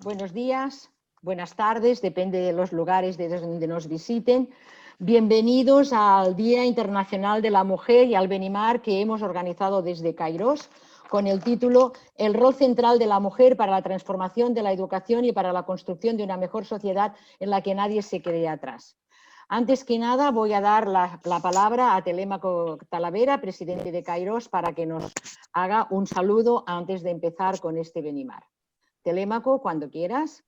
Buenos días, buenas tardes, depende de los lugares desde donde nos visiten. Bienvenidos al Día Internacional de la Mujer y al Benimar que hemos organizado desde Kairos con el título El rol central de la mujer para la transformación de la educación y para la construcción de una mejor sociedad en la que nadie se quede atrás. Antes que nada voy a dar la palabra a Telémaco Talavera, presidente de Kairos, para que nos haga un saludo antes de empezar con este Benimar. Telémaco, cuando quieras.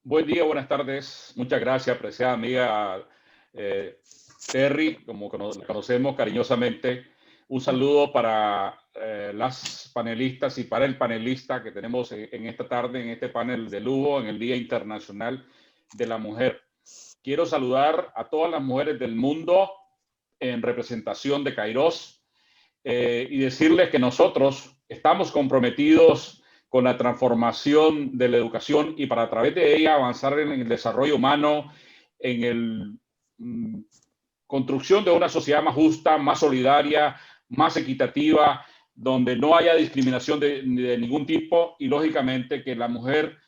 Buen día, buenas tardes. Muchas gracias, apreciada amiga Terry, como la conocemos cariñosamente. Un saludo para las panelistas y para el panelista que tenemos en esta tarde, en este panel de lujo, en el Día Internacional de la Mujer. Quiero saludar a todas las mujeres del mundo en representación de Kairos y decirles que nosotros estamos comprometidos con la transformación de la educación y para a través de ella avanzar en el desarrollo humano, en la construcción de una sociedad más justa, más solidaria, más equitativa, donde no haya discriminación de ningún tipo y lógicamente que la mujer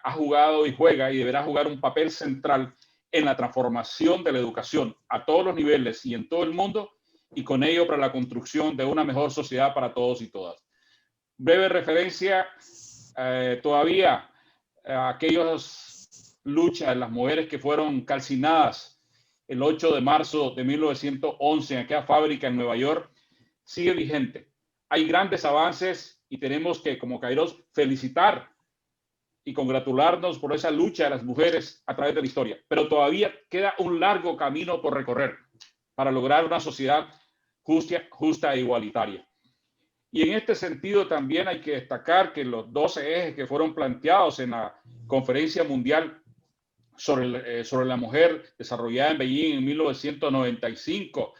ha jugado y juega y deberá jugar un papel central en la transformación de la educación a todos los niveles y en todo el mundo y con ello para la construcción de una mejor sociedad para todos y todas. Breve referencia todavía a aquellas luchas de las mujeres que fueron calcinadas el 8 de marzo de 1911 en aquella fábrica en Nueva York, sigue vigente. Hay grandes avances y tenemos que, como Kairos, felicitar y congratularnos por esa lucha de las mujeres a través de la historia. Pero todavía queda un largo camino por recorrer para lograr una sociedad justa e igualitaria. Y en este sentido también hay que destacar que los 12 ejes que fueron planteados en la Conferencia Mundial sobre la Mujer desarrollada en Beijing en 1995,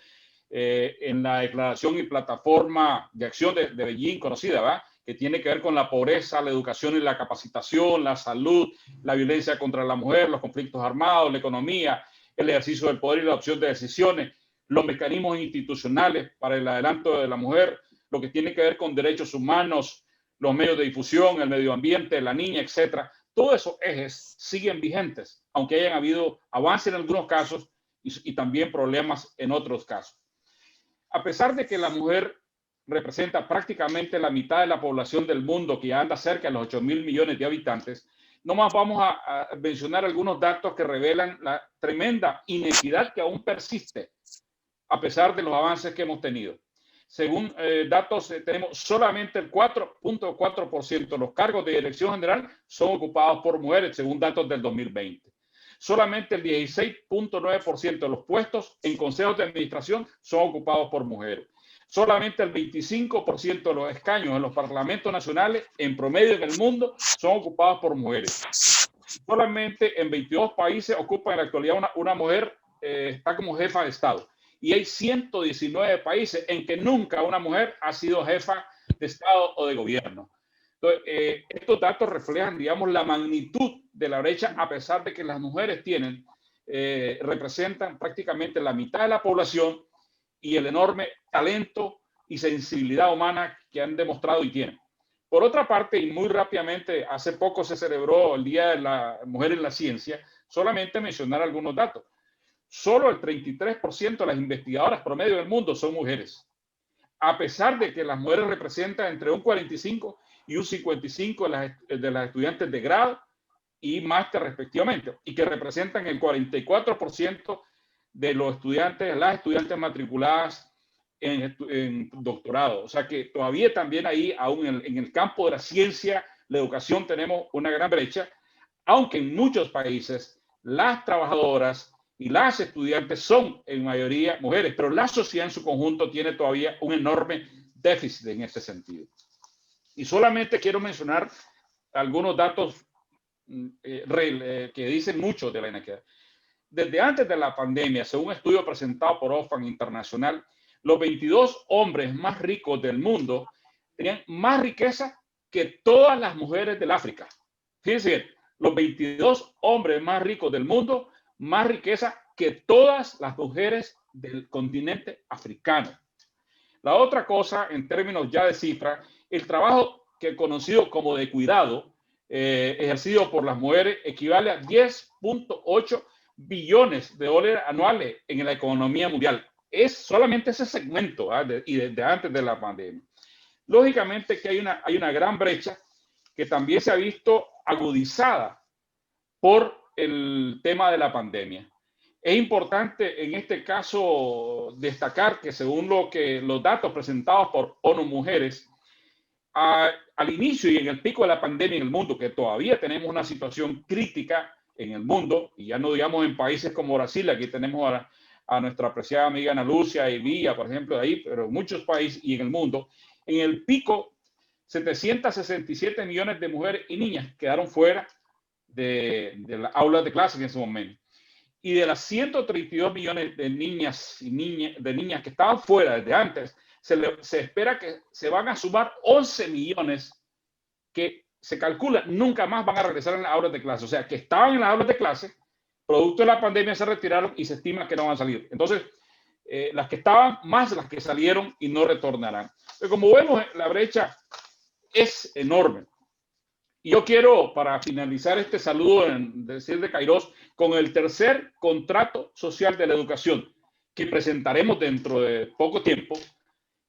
en la Declaración y Plataforma de Acción de Beijing conocida, ¿verdad?, que tiene que ver con la pobreza, la educación y la capacitación, la salud, la violencia contra la mujer, los conflictos armados, la economía, el ejercicio del poder y la adopción de decisiones, los mecanismos institucionales para el adelanto de la mujer, lo que tiene que ver con derechos humanos, los medios de difusión, el medio ambiente, la niña, etcétera. Todos esos ejes siguen vigentes, aunque hayan habido avances en algunos casos y también problemas en otros casos. A pesar de que la mujer representa prácticamente la mitad de la población del mundo, que ya anda cerca de los 8.000 millones de habitantes, nomás vamos a mencionar algunos datos que revelan la tremenda inequidad que aún persiste, a pesar de los avances que hemos tenido. Según datos, tenemos solamente el 4.4% de los cargos de dirección general son ocupados por mujeres, según datos del 2020. Solamente el 16.9% de los puestos en consejos de administración son ocupados por mujeres. Solamente el 25% de los escaños en los parlamentos nacionales en promedio en el mundo son ocupados por mujeres. Solamente en 22 países ocupa en la actualidad una mujer, está como jefa de Estado. Y hay 119 países en que nunca una mujer ha sido jefa de Estado o de gobierno. Entonces, estos datos reflejan, digamos, la magnitud de la brecha, a pesar de que las mujeres representan prácticamente la mitad de la población y el enorme talento y sensibilidad humana que han demostrado y tienen. Por otra parte, y muy rápidamente, hace poco se celebró el Día de la Mujer en la Ciencia, solamente mencionar algunos datos. Solo el 33% de las investigadoras promedio del mundo son mujeres, a pesar de que las mujeres representan entre un 45 y un 55 de las estudiantes de grado y máster respectivamente, y que representan el 44% de los estudiantes, las estudiantes matriculadas en doctorado. O sea que todavía también ahí, aún en el campo de la ciencia, la educación, tenemos una gran brecha, aunque en muchos países las trabajadoras y las estudiantes son en mayoría mujeres, pero la sociedad en su conjunto tiene todavía un enorme déficit en este sentido. Y solamente quiero mencionar algunos datos que dicen mucho de la inequidad. Desde antes de la pandemia, según un estudio presentado por Oxfam Internacional, los 22 hombres más ricos del mundo tenían más riqueza que todas las mujeres del África. Fíjense, los 22 hombres más ricos del mundo, más riqueza que todas las mujeres del continente africano. La otra cosa, en términos ya de cifra, el trabajo que he conocido como de cuidado ejercido por las mujeres equivale a 10.8 billones de dólares anuales en la economía mundial. Es solamente ese segmento, y desde antes de la pandemia. Lógicamente que hay una gran brecha que también se ha visto agudizada por el tema de la pandemia. Es importante en este caso destacar que según los datos presentados por ONU Mujeres, al inicio y en el pico de la pandemia en el mundo, que todavía tenemos una situación crítica en el mundo, y ya no digamos en países como Brasil, aquí tenemos a nuestra apreciada amiga Ana Lucia y Villa, por ejemplo, de ahí, pero en muchos países y en el mundo, en el pico, 767 millones de mujeres y niñas quedaron fuera de las aulas de clase en ese momento. Y de las 132 millones de niñas que estaban fuera desde antes, se espera que se van a sumar 11 millones que se calcula nunca más van a regresar en las aulas de clase. O sea, que estaban en las aulas de clase, producto de la pandemia se retiraron y se estima que no van a salir. Entonces, las que estaban más las que salieron y no retornarán. Pero como vemos, la brecha es enorme. Y yo quiero, para finalizar este saludo de Kairos, con el tercer contrato social de la educación que presentaremos dentro de poco tiempo,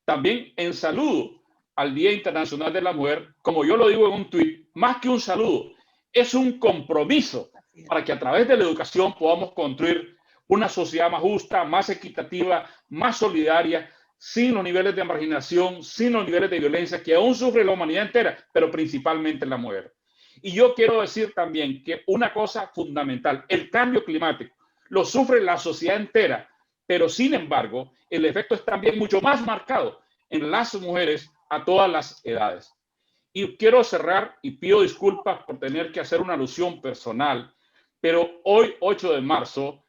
también en saludo al Día Internacional de la Mujer, como yo lo digo en un tuit, más que un saludo, es un compromiso para que a través de la educación podamos construir una sociedad más justa, más equitativa, más solidaria, sin los niveles de marginación, sin los niveles de violencia que aún sufre la humanidad entera, pero principalmente la mujer. Y yo quiero decir también que una cosa fundamental, el cambio climático lo sufre la sociedad entera, pero sin embargo, el efecto es también mucho más marcado en las mujeres a todas las edades. Y quiero cerrar y pido disculpas por tener que hacer una alusión personal, pero hoy, 8 de marzo,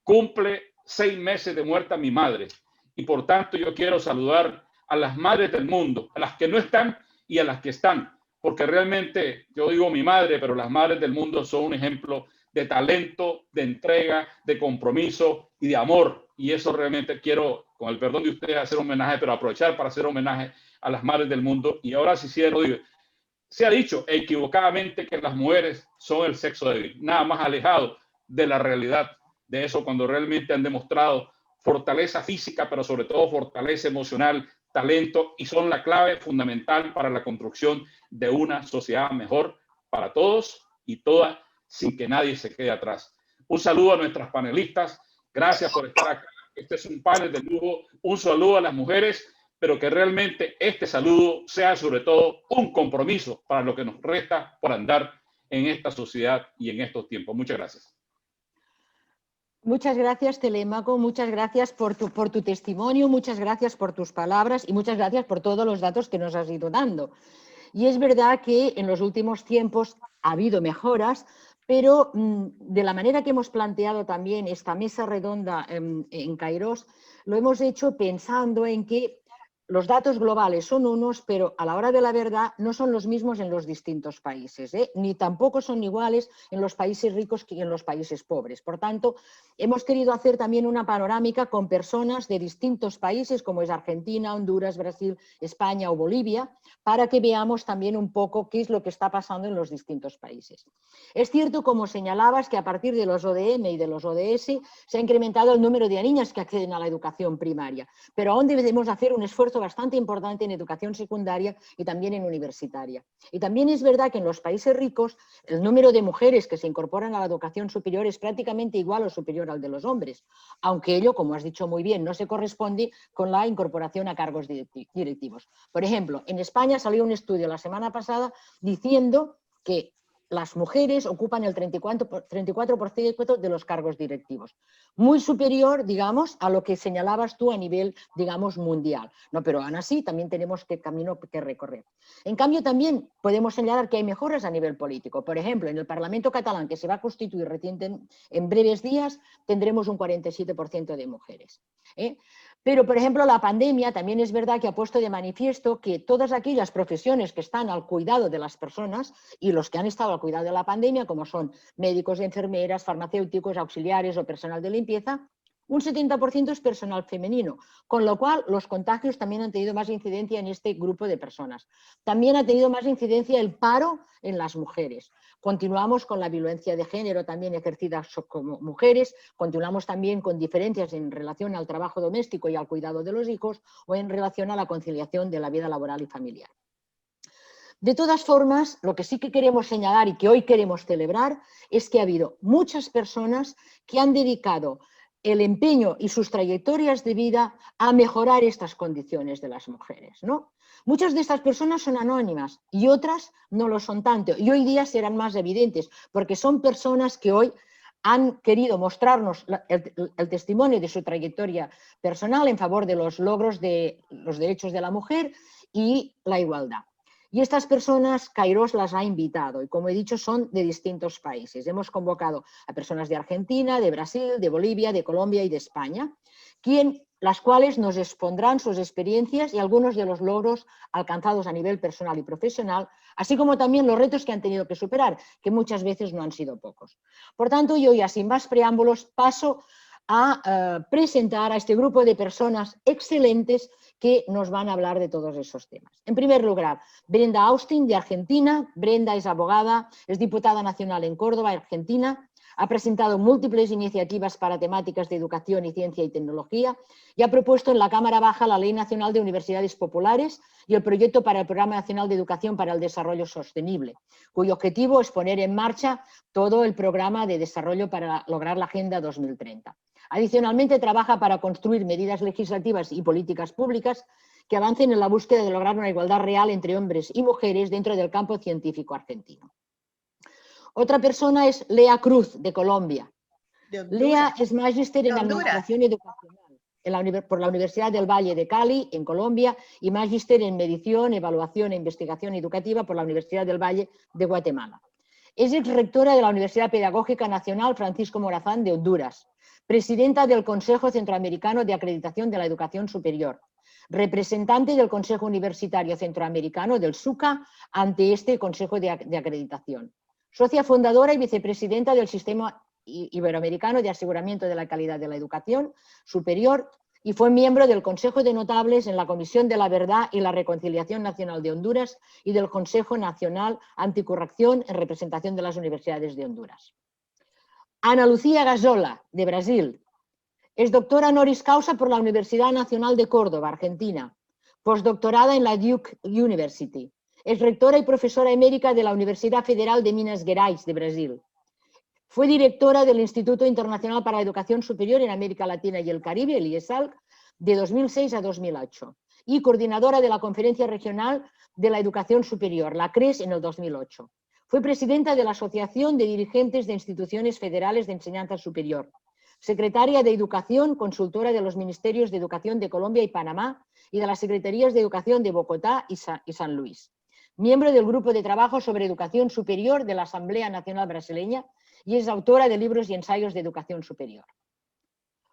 cumple 6 meses de muerta mi madre. Y por tanto yo quiero saludar a las madres del mundo, a las que no están y a las que están, porque realmente yo digo mi madre, pero las madres del mundo son un ejemplo de talento, de entrega, de compromiso y de amor. Y eso realmente quiero, con el perdón de ustedes, hacer un homenaje, pero aprovechar para hacer homenaje a las madres del mundo. Y ahora sí cierro, digo, se ha dicho equivocadamente que las mujeres son el sexo débil, nada más alejado de la realidad de eso, cuando realmente han demostrado fortaleza física, pero sobre todo fortaleza emocional, talento, y son la clave fundamental para la construcción de una sociedad mejor para todos y todas, sin que nadie se quede atrás. Un saludo a nuestras panelistas, gracias por estar acá. Este es un panel de lujo. Un saludo a las mujeres, pero que realmente este saludo sea sobre todo un compromiso para lo que nos resta por andar en esta sociedad y en estos tiempos. Muchas gracias. Muchas gracias, Telémaco, muchas gracias por tu testimonio, muchas gracias por tus palabras y muchas gracias por todos los datos que nos has ido dando. Y es verdad que en los últimos tiempos ha habido mejoras, pero de la manera que hemos planteado también esta mesa redonda en Kairos, lo hemos hecho pensando en que los datos globales son unos, pero a la hora de la verdad no son los mismos en los distintos países, ni tampoco son iguales en los países ricos que en los países pobres. Por tanto, hemos querido hacer también una panorámica con personas de distintos países, como es Argentina, Honduras, Brasil, España o Bolivia, para que veamos también un poco qué es lo que está pasando en los distintos países. Es cierto, como señalabas, que a partir de los ODM y de los ODS se ha incrementado el número de niñas que acceden a la educación primaria, pero aún debemos hacer un esfuerzo bastante importante en educación secundaria y también en universitaria. Y también es verdad que en los países ricos el número de mujeres que se incorporan a la educación superior es prácticamente igual o superior al de los hombres, aunque ello, como has dicho muy bien, no se corresponde con la incorporación a cargos directivos. Por ejemplo, en España salió un estudio la semana pasada diciendo que las mujeres ocupan el 34% de los cargos directivos, muy superior, digamos, a lo que señalabas tú a nivel, digamos, mundial. No, pero aún así también tenemos camino que recorrer. En cambio, también podemos señalar que hay mejoras a nivel político. Por ejemplo, en el Parlamento catalán, que se va a constituir en breves días, tendremos un 47% de mujeres. Pero, por ejemplo, la pandemia también es verdad que ha puesto de manifiesto que todas aquellas profesiones que están al cuidado de las personas y los que han estado al cuidado de la pandemia, como son médicos, enfermeras, farmacéuticos, auxiliares o personal de limpieza, Un 70% es personal femenino, con lo cual los contagios también han tenido más incidencia en este grupo de personas. También ha tenido más incidencia el paro en las mujeres. Continuamos con la violencia de género también ejercida como mujeres, continuamos también con diferencias en relación al trabajo doméstico y al cuidado de los hijos o en relación a la conciliación de la vida laboral y familiar. De todas formas, lo que sí que queremos señalar y que hoy queremos celebrar es que ha habido muchas personas que han dedicado el empeño y sus trayectorias de vida a mejorar estas condiciones de las mujeres, ¿no? Muchas de estas personas son anónimas y otras no lo son tanto, y hoy día serán más evidentes porque son personas que hoy han querido mostrarnos el testimonio de su trayectoria personal en favor de los logros de los derechos de la mujer y la igualdad. Y estas personas, Kairos las ha invitado y, como he dicho, son de distintos países. Hemos convocado a personas de Argentina, de Brasil, de Bolivia, de Colombia y de España, las cuales nos expondrán sus experiencias y algunos de los logros alcanzados a nivel personal y profesional, así como también los retos que han tenido que superar, que muchas veces no han sido pocos. Por tanto, yo ya sin más preámbulos paso a presentar a este grupo de personas excelentes que nos van a hablar de todos esos temas. En primer lugar, Brenda Austin, de Argentina. Brenda es abogada, es diputada nacional en Córdoba, Argentina. Ha presentado múltiples iniciativas para temáticas de educación y ciencia y tecnología y ha propuesto en la Cámara Baja la Ley Nacional de Universidades Populares y el proyecto para el Programa Nacional de Educación para el Desarrollo Sostenible, cuyo objetivo es poner en marcha todo el programa de desarrollo para lograr la Agenda 2030. Adicionalmente, trabaja para construir medidas legislativas y políticas públicas que avancen en la búsqueda de lograr una igualdad real entre hombres y mujeres dentro del campo científico argentino. Otra persona es Lea Cruz, de Colombia. Lea es magíster en Administración Educacional por la Universidad del Valle de Cali, en Colombia, y magíster en Medición, Evaluación e Investigación Educativa por la Universidad del Valle de Guatemala. Es exrectora de la Universidad Pedagógica Nacional Francisco Morazán de Honduras, presidenta del Consejo Centroamericano de Acreditación de la Educación Superior, representante del Consejo Universitario Centroamericano del SUCA ante este Consejo de Acreditación, socia fundadora y vicepresidenta del Sistema Iberoamericano de Aseguramiento de la Calidad de la Educación Superior y fue miembro del Consejo de Notables en la Comisión de la Verdad y la Reconciliación Nacional de Honduras y del Consejo Nacional Anticorrupción en representación de las universidades de Honduras. Ana Lucía Gazola, de Brasil. Es doctora honoris causa por la Universidad Nacional de Córdoba, Argentina. Postdoctorada en la Duke University. Es rectora y profesora emérita de la Universidad Federal de Minas Gerais, de Brasil. Fue directora del Instituto Internacional para la Educación Superior en América Latina y el Caribe, el IESALC, de 2006 a 2008. Y coordinadora de la Conferencia Regional de la Educación Superior, la CRES, en el 2008. Fue presidenta de la Asociación de Dirigentes de Instituciones Federales de Enseñanza Superior, secretaria de Educación, consultora de los Ministerios de Educación de Colombia y Panamá y de las Secretarías de Educación de Bogotá y San Luis. Miembro del Grupo de Trabajo sobre Educación Superior de la Asamblea Nacional Brasileña y es autora de libros y ensayos de educación superior.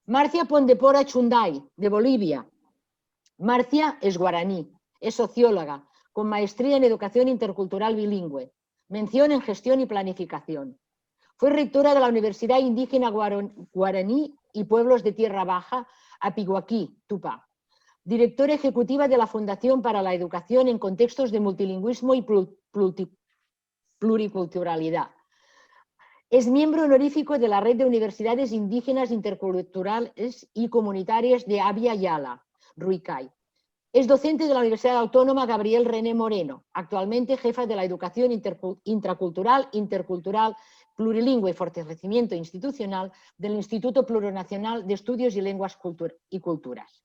Marcia Pondepora Chunday, de Bolivia. Marcia es guaraní, es socióloga, con maestría en Educación Intercultural Bilingüe, mención en Gestión y Planificación. Fue rectora de la Universidad Indígena Guaraní y Pueblos de Tierra Baja, Apiguaquí, Tupá. Directora ejecutiva de la Fundación para la Educación en Contextos de Multilingüismo y Pluriculturalidad. Es miembro honorífico de la Red de Universidades Indígenas Interculturales y Comunitarias de Abya Yala, Ruicay. Es docente de la Universidad Autónoma Gabriel René Moreno, actualmente jefa de la Educación Intracultural, Intercultural, Plurilingüe y Fortalecimiento Institucional del Instituto Plurinacional de Estudios y Lenguas y Culturas.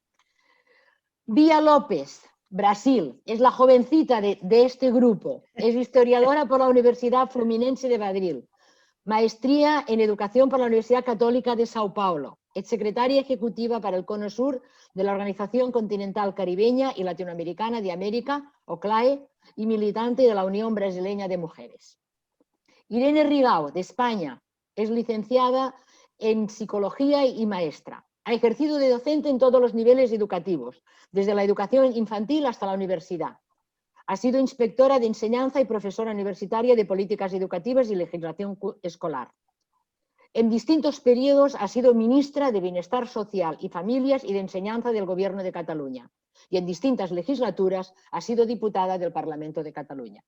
Bia López, Brasil, es la jovencita de este grupo. Es historiadora por la Universidad Fluminense de Madrid. Maestría en Educación por la Universidad Católica de Sao Paulo. Es secretaria ejecutiva para el Cono Sur de la Organización Continental Caribeña y Latinoamericana de América, OCLAE, y militante de la Unión Brasileña de Mujeres. Irene Rigau, de España, es licenciada en Psicología y maestra. Ha ejercido de docente en todos los niveles educativos, desde la educación infantil hasta la universidad. Ha sido inspectora de enseñanza y profesora universitaria de políticas educativas y legislación escolar. En distintos periodos ha sido ministra de Bienestar Social y Familias y de Enseñanza del Gobierno de Cataluña. Y en distintas legislaturas ha sido diputada del Parlamento de Cataluña.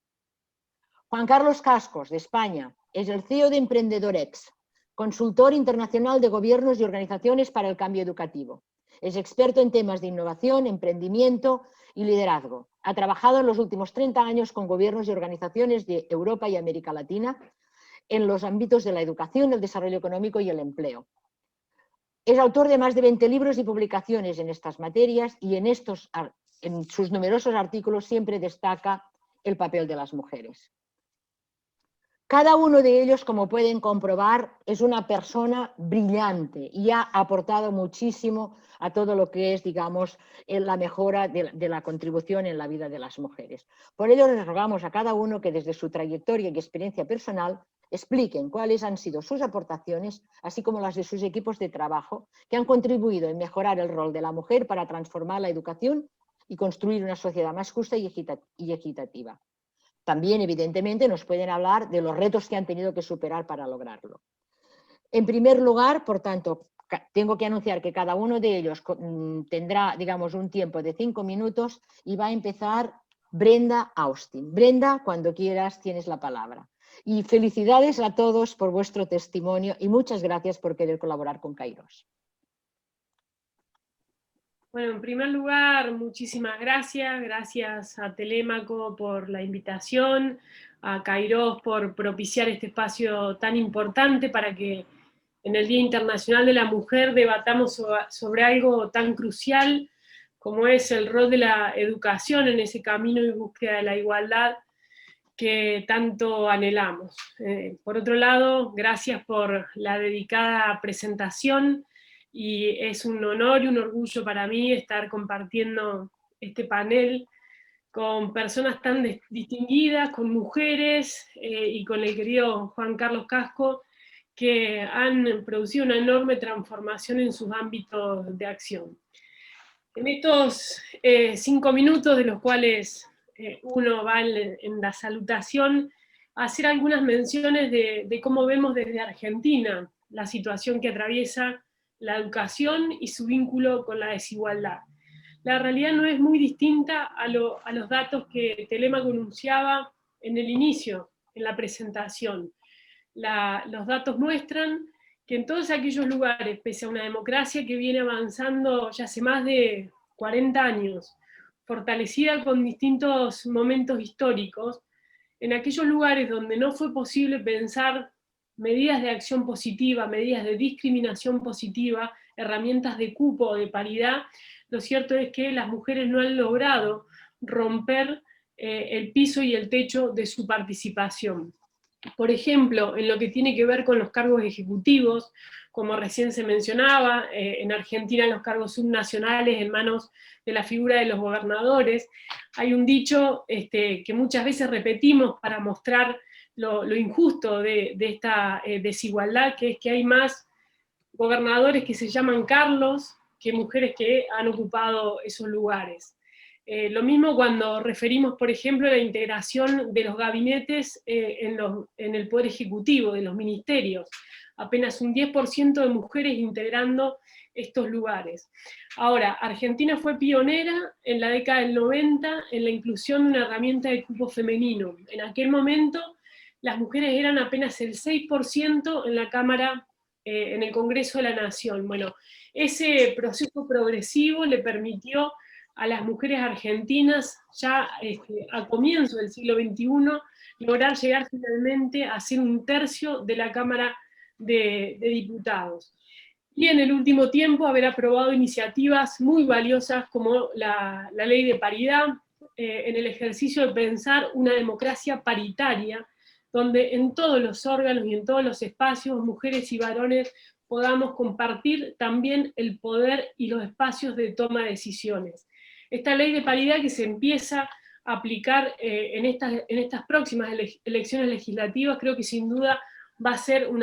Juan Carlos Cascos, de España, es el CEO de Emprendedorex, consultor internacional de gobiernos y organizaciones para el cambio educativo. Es experto en temas de innovación, emprendimiento y liderazgo. Ha trabajado en los últimos 30 años con gobiernos y organizaciones de Europa y América Latina en los ámbitos de la educación, el desarrollo económico y el empleo. Es autor de más de 20 libros y publicaciones en estas materias y en sus numerosos artículos siempre destaca el papel de las mujeres. Cada uno de ellos, como pueden comprobar, es una persona brillante y ha aportado muchísimo a todo lo que es, digamos, la mejora de la contribución en la vida de las mujeres. Por ello, les rogamos a cada uno que desde su trayectoria y experiencia personal expliquen cuáles han sido sus aportaciones, así como las de sus equipos de trabajo, que han contribuido en mejorar el rol de la mujer para transformar la educación y construir una sociedad más justa y equitativa. También, evidentemente, nos pueden hablar de los retos que han tenido que superar para lograrlo. En primer lugar, por tanto, tengo que anunciar que cada uno de ellos tendrá, digamos, un tiempo de 5 minutos y va a empezar Brenda Austin. Brenda, cuando quieras, tienes la palabra. Y felicidades a todos por vuestro testimonio y muchas gracias por querer colaborar con Kairos. Bueno, en primer lugar, muchísimas gracias. Gracias a Telémaco por la invitación, a Kairos por propiciar este espacio tan importante para que en el Día Internacional de la Mujer debatamos sobre algo tan crucial como es el rol de la educación en ese camino y búsqueda de la igualdad que tanto anhelamos. Por otro lado, gracias por la dedicada presentación. Y es un honor y un orgullo para mí estar compartiendo este panel con personas tan distinguidas, con mujeres y con el querido Juan Carlos Casco, que han producido una enorme transformación en sus ámbitos de acción. En estos 5 minutos, de los cuales uno va en la salutación, a hacer algunas menciones de cómo vemos desde Argentina la situación que atraviesa la educación y su vínculo con la desigualdad. La realidad no es muy distinta a los datos que Telémaco anunciaba en el inicio, en la presentación. Los datos muestran que en todos aquellos lugares, pese a una democracia que viene avanzando ya hace más de 40 años, fortalecida con distintos momentos históricos, en aquellos lugares donde no fue posible pensar medidas de acción positiva, medidas de discriminación positiva, herramientas de cupo o de paridad, lo cierto es que las mujeres no han logrado romper el piso y el techo de su participación. Por ejemplo, en lo que tiene que ver con los cargos ejecutivos, como recién se mencionaba, en Argentina los cargos subnacionales en manos de la figura de los gobernadores. Hay un dicho que muchas veces repetimos para mostrar lo injusto de esta desigualdad, que es que hay más gobernadores que se llaman Carlos que mujeres que han ocupado esos lugares. Lo mismo cuando referimos, por ejemplo, a la integración de los gabinetes en el Poder Ejecutivo, de los ministerios. Apenas un 10% de mujeres integrando estos lugares. Ahora, Argentina fue pionera en la década del 90 en la inclusión de una herramienta de cupo femenino. En aquel momento, las mujeres eran apenas el 6% en la Cámara, en el Congreso de la Nación. Bueno, ese proceso progresivo le permitió a las mujeres argentinas, ya a comienzo del siglo XXI, lograr llegar finalmente a ser 1/3 de la Cámara de Diputados. Y en el último tiempo haber aprobado iniciativas muy valiosas como la ley de paridad, en el ejercicio de pensar una democracia paritaria, donde en todos los órganos y en todos los espacios, mujeres y varones podamos compartir también el poder y los espacios de toma de decisiones. Esta ley de paridad que se empieza a aplicar en estas próximas elecciones legislativas, creo que sin duda va a ser un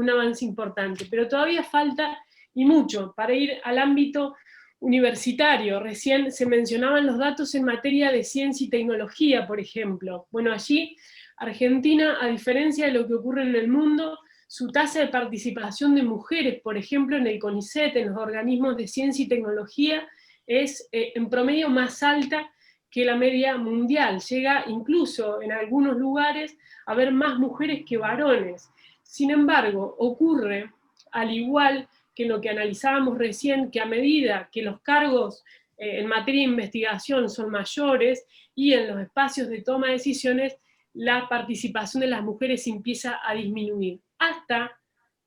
avance importante, pero todavía falta y mucho para ir al ámbito universitario. Recién se mencionaban los datos en materia de ciencia y tecnología, por ejemplo. Bueno, allí Argentina, a diferencia de lo que ocurre en el mundo, su tasa de participación de mujeres, por ejemplo, en el CONICET, en los organismos de ciencia y tecnología, es en promedio más alta que la media mundial. Llega incluso en algunos lugares a haber más mujeres que varones. Sin embargo, ocurre, al igual que lo que analizábamos recién, que a medida que los cargos en materia de investigación son mayores y en los espacios de toma de decisiones, la participación de las mujeres empieza a disminuir. Hasta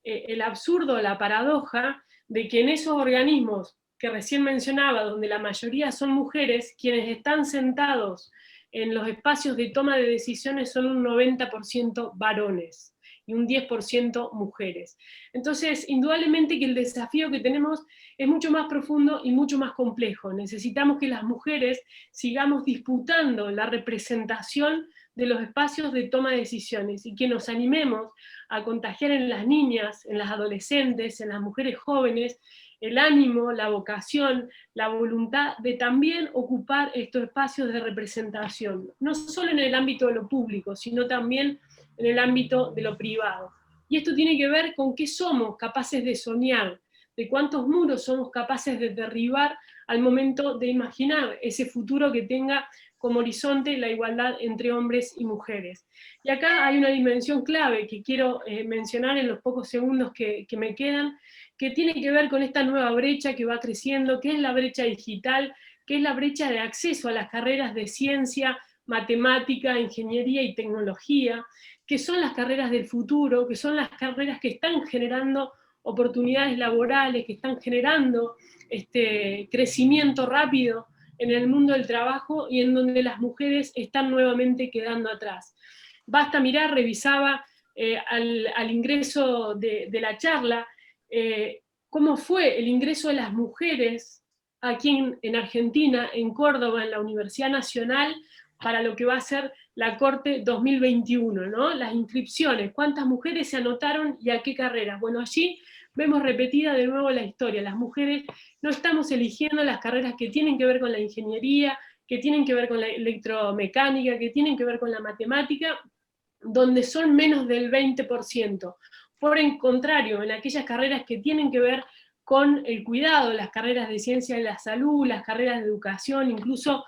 el absurdo, la paradoja de que en esos organismos que recién mencionaba, donde la mayoría son mujeres, quienes están sentados en los espacios de toma de decisiones son un 90% varones y un 10% mujeres. Entonces, indudablemente que el desafío que tenemos es mucho más profundo y mucho más complejo. Necesitamos que las mujeres sigamos disputando la representación de los espacios de toma de decisiones y que nos animemos a contagiar en las niñas, en las adolescentes, en las mujeres jóvenes, el ánimo, la vocación, la voluntad de también ocupar estos espacios de representación, no solo en el ámbito de lo público, sino también en el ámbito de lo privado. Y esto tiene que ver con qué somos capaces de soñar, de cuántos muros somos capaces de derribar al momento de imaginar ese futuro que tenga como horizonte la igualdad entre hombres y mujeres. Y acá hay una dimensión clave que quiero mencionar en los pocos segundos que me quedan, que tiene que ver con esta nueva brecha que va creciendo, que es la brecha digital, que es la brecha de acceso a las carreras de ciencia, matemática, ingeniería y tecnología, que son las carreras del futuro, que son las carreras que están generando oportunidades laborales, que están generando crecimiento rápido en el mundo del trabajo y en donde las mujeres están nuevamente quedando atrás. Basta mirar, revisaba al ingreso de la charla, cómo fue el ingreso de las mujeres aquí en Argentina, en Córdoba, en la Universidad Nacional, para lo que va a ser la Corte 2021, ¿no? Las inscripciones, cuántas mujeres se anotaron y a qué carreras. Bueno, allí vemos repetida de nuevo la historia. Las mujeres no estamos eligiendo las carreras que tienen que ver con la ingeniería, que tienen que ver con la electromecánica, que tienen que ver con la matemática, donde son menos del 20%. Por el contrario, en aquellas carreras que tienen que ver con el cuidado, las carreras de ciencia de la salud, las carreras de educación, incluso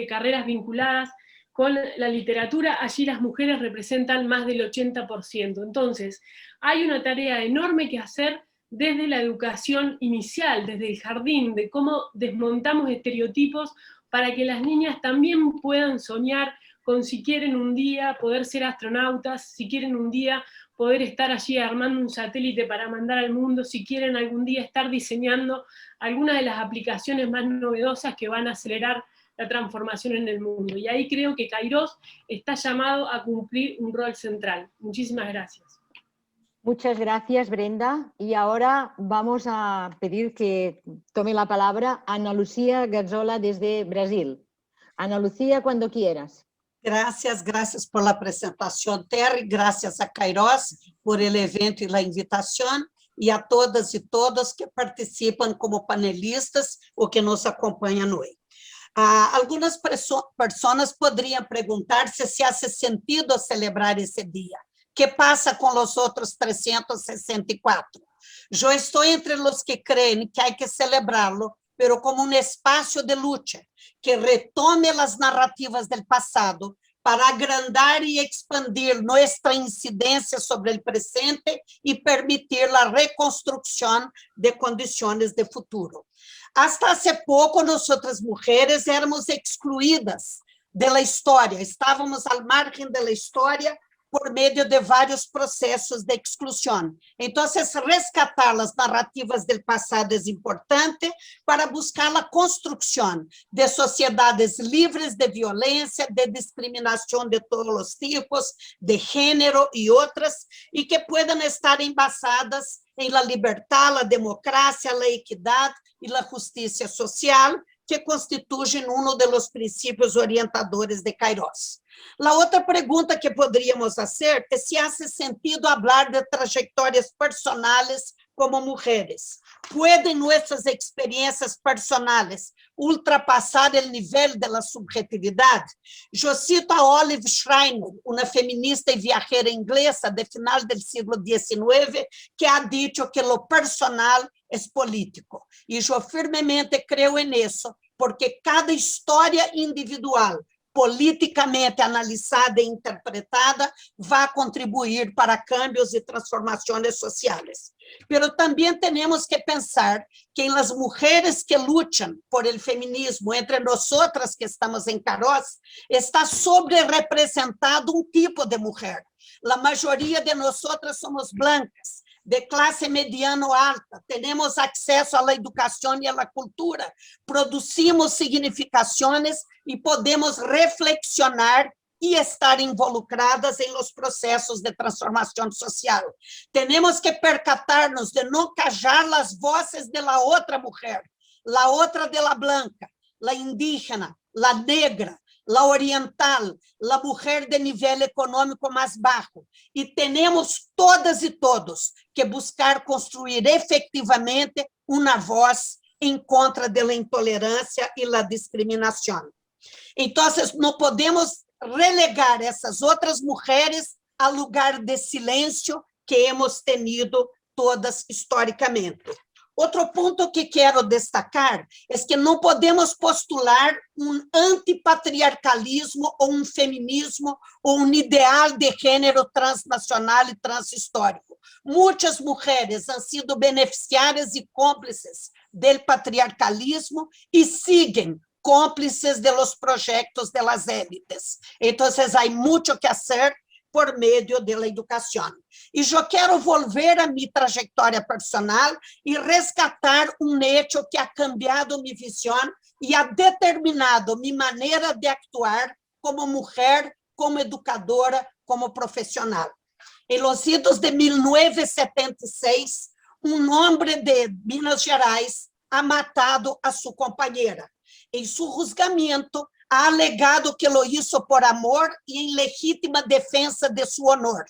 carreras vinculadas con la literatura, allí las mujeres representan más del 80%. Entonces, hay una tarea enorme que hacer desde la educación inicial, desde el jardín, de cómo desmontamos estereotipos para que las niñas también puedan soñar con, si quieren un día poder ser astronautas, si quieren un día poder estar allí armando un satélite para mandar al mundo, si quieren algún día estar diseñando algunas de las aplicaciones más novedosas que van a acelerar la transformación en el mundo. Y ahí creo que Kairos está llamado a cumplir un rol central. Muchísimas gracias. Muchas gracias, Brenda. Y ahora vamos a pedir que tome la palabra Ana Lucía Gazzola desde Brasil. Ana Lucía, cuando quieras. Gracias por la presentación, Terry. Gracias a Kairos por el evento y la invitación, y a todas y todos que participan como panelistas o que nos acompañan hoy. Algunas personas podrían preguntarse si hace sentido celebrar ese día. ¿Qué pasa con los otros 364? Yo estoy entre los que creen que hay que celebrarlo, pero como un espacio de lucha que retome las narrativas del pasado para agrandar y expandir nuestra incidencia sobre el presente y permitir la reconstrucción de condiciones de futuro. Hasta hace poco, nosotras mujeres éramos excluídas de la historia, estábamos al margen de la historia por medio de vários processos de exclusão. Então, resgatar as narrativas do passado é importante para buscar a construção de sociedades livres de violência, de discriminação de todos os tipos, de gênero e outras, e que puedan estar embasadas em la libertad, la democracia, la equidad e la justiça social, que constituem um dos princípios orientadores de Kairos. A outra pergunta que poderíamos fazer é se hace sentido falar de trajetórias personais como mulheres. ¿Pueden nuestras experiencias personales ultrapassar o nível da subjetividade? Eu cito a Olive Schreiner, uma feminista e viajera inglesa de final do século XIX, que ha dicho que lo personal é político. E eu firmemente creio nisso, porque cada história individual, politicamente analisada e interpretada, vai contribuir para cambios e transformações sociais. Pero também temos que pensar que as mulheres que lutam por el feminismo, entre nós que estamos em Queiroz, está sobre-representado tipo de mulher. A maioria de nós somos blancas, de classe mediano-alta, temos acesso à educação e à cultura, produzimos significações e podemos reflexionar e estar involucradas em los processos de transformação social. Temos que percatar-nos de não callar as vozes de la outra mulher, la outra de la blanca, la indígena, la negra, la oriental, la mulher de nível econômico mais baixo. E temos todas e todos que buscar construir efetivamente uma voz em contra da intolerância e da discriminação. Então, não podemos relegar essas outras mulheres a lugar de silêncio que hemos tenido todas historicamente. Outro ponto que quero destacar é que não podemos postular antipatriarcalismo ou feminismo ou ideal de gênero transnacional e transhistórico. Muitas mulheres han sido beneficiárias e cúmplices do patriarcalismo e siguen cúmplices de los projetos de las élites. Então, há muito que fazer por meio da educação. E eu quero volver a minha trajetória personal e resgatar hecho que ha cambiado minha visão e ha determinado minha maneira de actuar como mulher, como educadora, como profissional. Em los idos de 1976, homem de Minas Gerais ha matado a sua companheira. Em seu julgamento, ha alegado que lo hizo por amor e em legítima defensa de seu honor.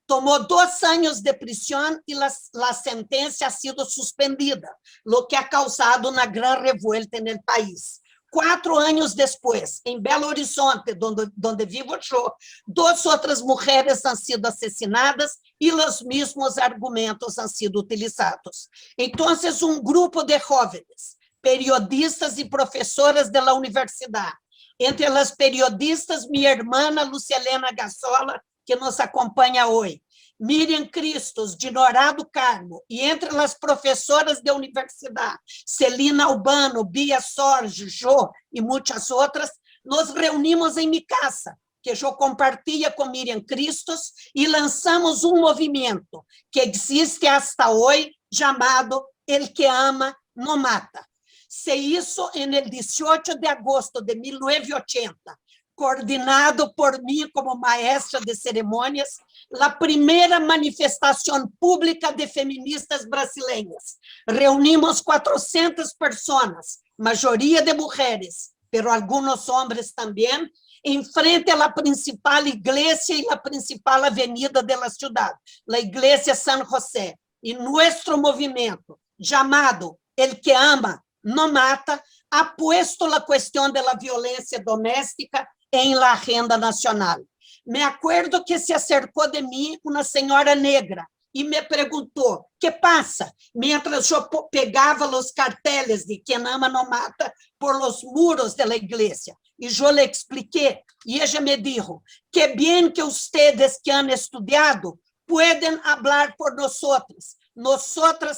Tomou 2 anos de prisão e a sentença ha sido suspendida, lo que ha causado uma grande revuelta no país. 4 anos depois, em Belo Horizonte, onde vivo eu, 2 outras mulheres han sido assassinadas e os mesmos argumentos han sido utilizados. Então, grupo de jovens, periodistas e professoras da universidade. Entre as periodistas, minha irmã Lucielena Gassola, que nos acompanha hoje, Miriam Cristos, de Norá do Carmo, e entre as professoras da universidade, Celina Albano, Bia Sorge, Jô e muitas outras, nos reunimos em minha casa, que eu compartilho com Miriam Cristos, e lançamos movimento que existe hasta hoje, chamado El que ama no mata. Se hizo en el 18 de agosto de 1980, coordenado por mim como maestra de cerimônias, a primeira manifestação pública de feministas brasileiras. Reunimos 400 pessoas, maioria de mulheres, pero alguns homens também, em frente à principal igreja e à principal avenida da cidade, a Igreja San José. E nosso movimento, chamado El que ama no mata, ha puesto a questão da violência doméstica em la agenda nacional. Me acuerdo que se acercou de mim uma senhora negra e me perguntou, que passa? Mientras eu pegava os carteles de Quem ama no mata por los muros da igreja. E eu lhe expliquei, e ela me dijo, que bem que ustedes que han estudiado pueden hablar por nosotras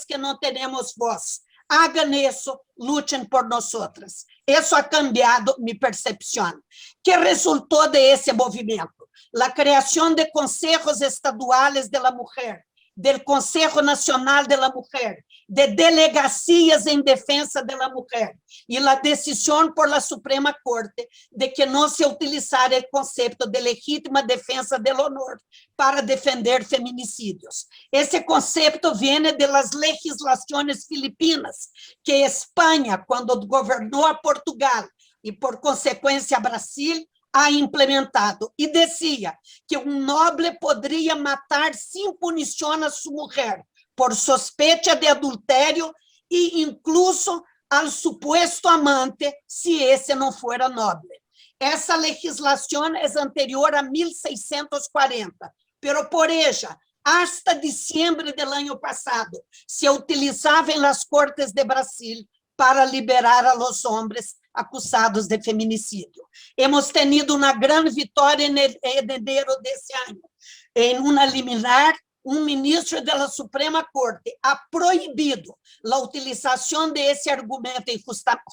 que não temos voz. Hagan eso, luchen por nosotras. Eso ha cambiado mi percepción. ¿Qué resultó de ese movimiento? La creación de consejos estaduales de la mujer, del Consejo Nacional de la Mujer, de delegacias em defensa da mulher, e a decisão por la Suprema Corte de que não se utilizar o conceito de legítima defensa del honor para defender feminicídios. Esse conceito vem de las legislações filipinas, que Espanha, quando governou a Portugal, e por consequência Brasil, ha implementado, e dizia que noble poderia matar sem punição a sua mulher por suspeita de adultério e incluso al supuesto amante, si esse não fuera noble. Essa legislação é anterior a 1640, pero por ella, hasta diciembre del año pasado, se utilizava em las Cortes de Brasil para liberar a los hombres acusados de feminicídio. Hemos tenido uma grande vitória em enero desse ano. Em uma liminar, ministro da Suprema Corte ha proibido a utilização desse argumento em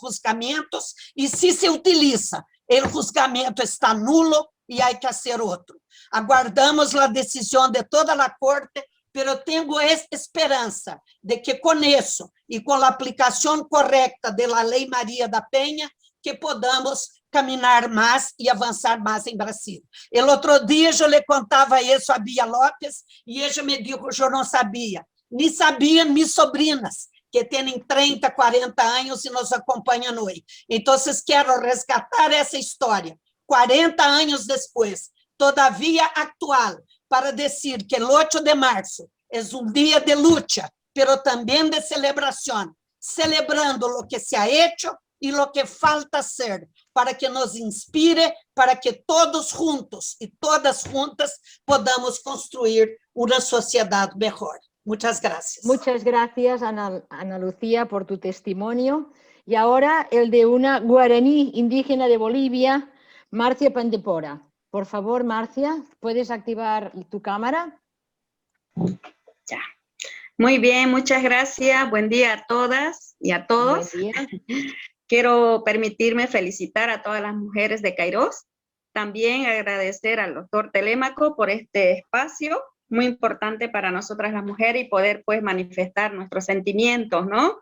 juzgamentos e, se se utiliza, o juzgamento está nulo e há que fazer outro. Aguardamos a decisão de toda a Corte, pero tenho esta esperança de que com isso e com a aplicação correta da Lei Maria da Penha, que podamos caminhar mais e avançar mais em Brasil. O outro dia eu lhe contava isso a Bia Lopes e ela me disse, eu não sabia. Nem sabiam minhas sobrinas, que têm 30, 40 anos e nos acompanham hoje. Então, quero resgatar essa história, 40 anos depois, todavia atual, para dizer que o 8 de março é dia de luta, pero também de celebração, celebrando o que se ha hecho e o que falta ser, para que nos inspire, para que todos juntos e todas juntas podamos construir uma sociedade melhor. Muchas gracias. Muchas gracias, Ana Lucía, por tu testimonio. Y ahora el de una guaraní indígena de Bolivia, Marcia Pandepora. Por favor, Marcia, ¿puedes activar tu cámara? Ya. Muy bien, muchas gracias. Buen día a todas y a todos. Buen día. Quiero permitirme felicitar a todas las mujeres de Cairós. También agradecer al doctor Telémaco por este espacio muy importante para nosotras las mujeres y poder pues manifestar nuestros sentimientos, ¿no?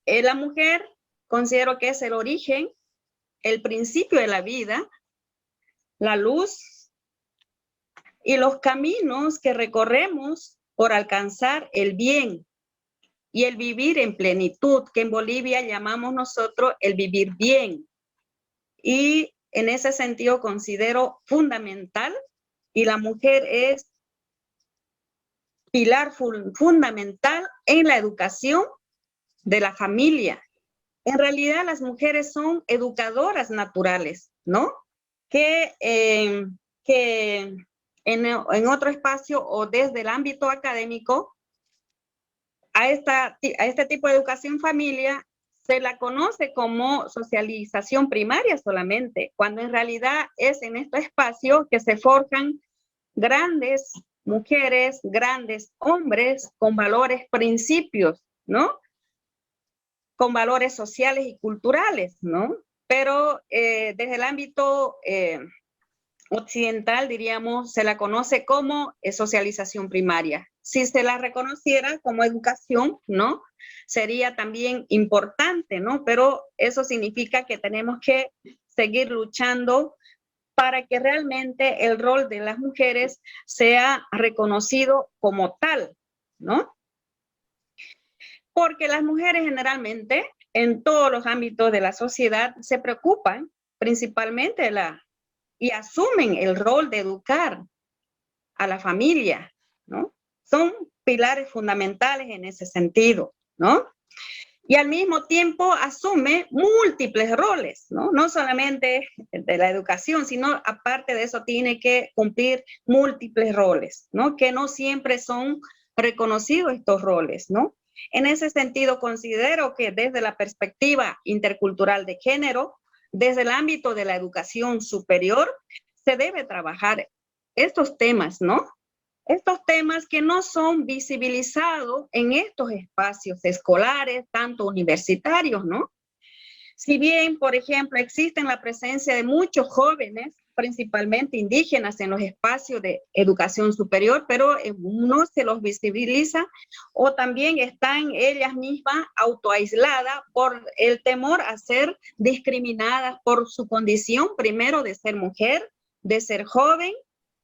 La mujer considero que es el origen, el principio de la vida, la luz y los caminos que recorremos por alcanzar el bien y el vivir en plenitud, que en Bolivia llamamos nosotros el vivir bien. Y en ese sentido considero fundamental, y la mujer es pilar fundamental en la educación de la familia. En realidad las mujeres son educadoras naturales, ¿no? Que en otro espacio o desde el ámbito académico, a este tipo de educación familia se la conoce como socialización primaria solamente, cuando en realidad es en este espacio que se forjan grandes mujeres, grandes hombres con valores, principios, ¿no? Con valores sociales y culturales, ¿no? Pero desde el ámbito occidental, diríamos, se la conoce como socialización primaria. Si se la reconociera como educación, ¿no? Sería también importante, ¿no? Pero eso significa que tenemos que seguir luchando para que realmente el rol de las mujeres sea reconocido como tal, ¿no? Porque las mujeres generalmente en todos los ámbitos de la sociedad se preocupan principalmente y asumen el rol de educar a la familia, ¿no? Son pilares fundamentales en ese sentido, ¿no? Y al mismo tiempo asume múltiples roles, ¿no? No solamente de la educación, sino aparte de eso tiene que cumplir múltiples roles, ¿no? Que no siempre son reconocidos estos roles, ¿no? En ese sentido considero que desde la perspectiva intercultural de género, desde el ámbito de la educación superior, se debe trabajar estos temas, ¿no? Estos temas que no son visibilizados en estos espacios escolares, tanto universitarios, ¿no? Si bien, por ejemplo, existen la presencia de muchos jóvenes, principalmente indígenas, en los espacios de educación superior, pero no se los visibiliza, o también están ellas mismas autoaisladas por el temor a ser discriminadas por su condición, primero de ser mujer, de ser joven,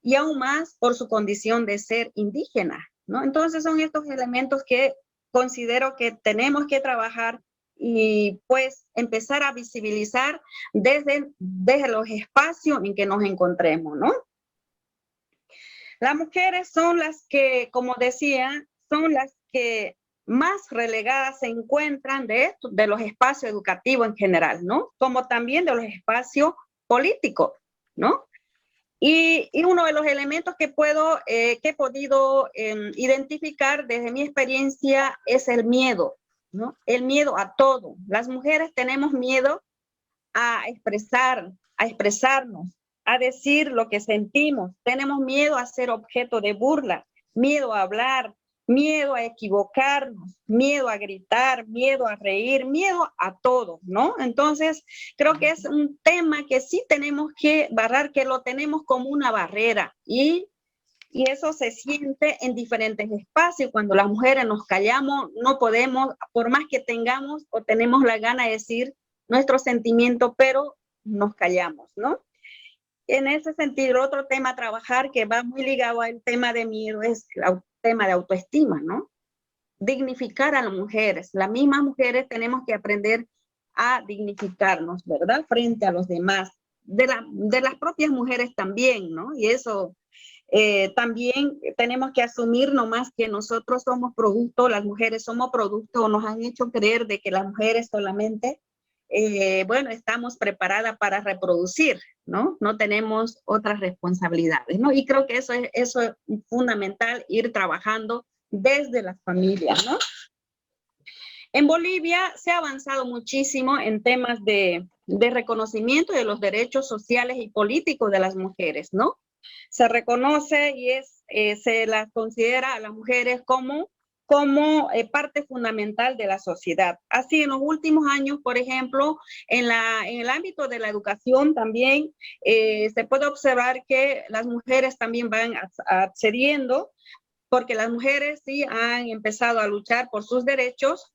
y aún más por su condición de ser indígena, ¿no? Entonces son estos elementos que considero que tenemos que trabajar y pues empezar a visibilizar desde los espacios en que nos encontremos, ¿no? Las mujeres son las que, como decía, son las que más relegadas se encuentran de los espacios educativos en general, ¿no? Como también de los espacios políticos, ¿no? Y uno de los elementos que he podido identificar desde mi experiencia es el miedo, ¿no? El miedo a todo. Las mujeres tenemos miedo a expresarnos, a decir lo que sentimos. Tenemos miedo a ser objeto de burla, miedo a hablar, miedo a equivocarnos, miedo a gritar, miedo a reír, miedo a todo, ¿no? Entonces, creo que es un tema que sí tenemos que barrar, que lo tenemos como una barrera y eso se siente en diferentes espacios. Cuando las mujeres nos callamos, no podemos, por más que tengamos o tenemos la gana de decir nuestro sentimiento, pero nos callamos, ¿no? En ese sentido, otro tema a trabajar que va muy ligado al tema de miedo es el tema de autoestima, ¿no? Dignificar a las mujeres. Las mismas mujeres tenemos que aprender a dignificarnos, ¿verdad? Frente a los demás. De las propias mujeres también, ¿no? Y eso también tenemos que asumir nomás que nosotros somos producto, las mujeres somos producto, nos han hecho creer de que las mujeres solamente bueno, estamos preparadas para reproducir, ¿no? No tenemos otras responsabilidades, ¿no? Y creo que eso es fundamental, ir trabajando desde las familias, ¿no? En Bolivia se ha avanzado muchísimo en temas de reconocimiento de los derechos sociales y políticos de las mujeres, ¿no? Se reconoce y se las considera a las mujeres como parte fundamental de la sociedad. Así, en los últimos años, por ejemplo, en el ámbito de la educación también se puede observar que las mujeres también van accediendo, porque las mujeres sí han empezado a luchar por sus derechos,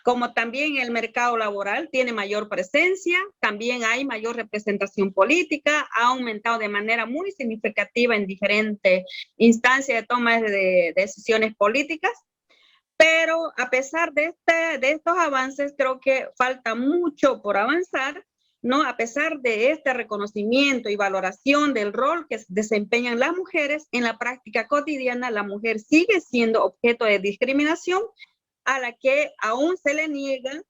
como también el mercado laboral tiene mayor presencia, también hay mayor representación política, ha aumentado de manera muy significativa en diferentes instancias de toma de decisiones políticas. Pero a pesar de estos avances, creo que falta mucho por avanzar, ¿no? A pesar de este reconocimiento y valoración del rol que desempeñan las mujeres, en la práctica cotidiana la mujer sigue siendo objeto de discriminación, a la que aún se le niega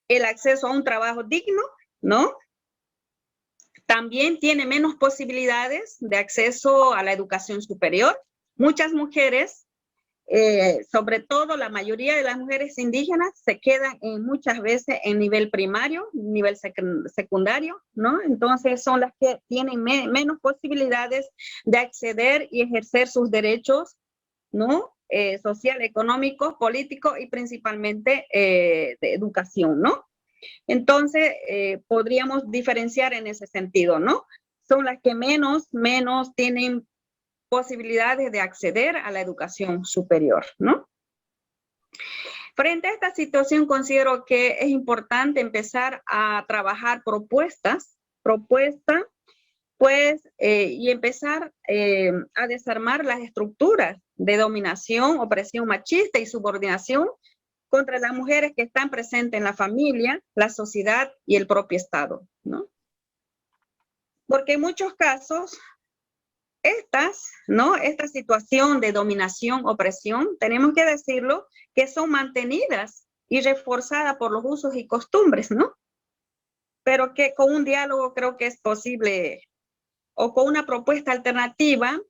el acceso a un trabajo digno, ¿no? También tiene menos posibilidades de acceso a la educación superior. Muchas mujeres, sobre todo la mayoría de las mujeres indígenas, se quedan muchas veces en nivel primario, nivel secundario, ¿no? Entonces son las que tienen menos posibilidades de acceder y ejercer sus derechos, ¿no? Social, económico, político y principalmente de educación, ¿no? Entonces, podríamos diferenciar en ese sentido, ¿no? Son las que menos tienen posibilidades de acceder a la educación superior, ¿no? Frente a esta situación, considero que es importante empezar a trabajar propuestas, pues, y empezar a desarmar las estructuras de dominación, opresión machista y subordinación contra las mujeres que están presentes en la familia, la sociedad y el propio Estado, ¿no? Porque en muchos casos, esta situación de dominación, opresión, tenemos que decirlo, que son mantenidas y reforzadas por los usos y costumbres, ¿no? Pero que con un diálogo creo que es posible, o con una propuesta alternativa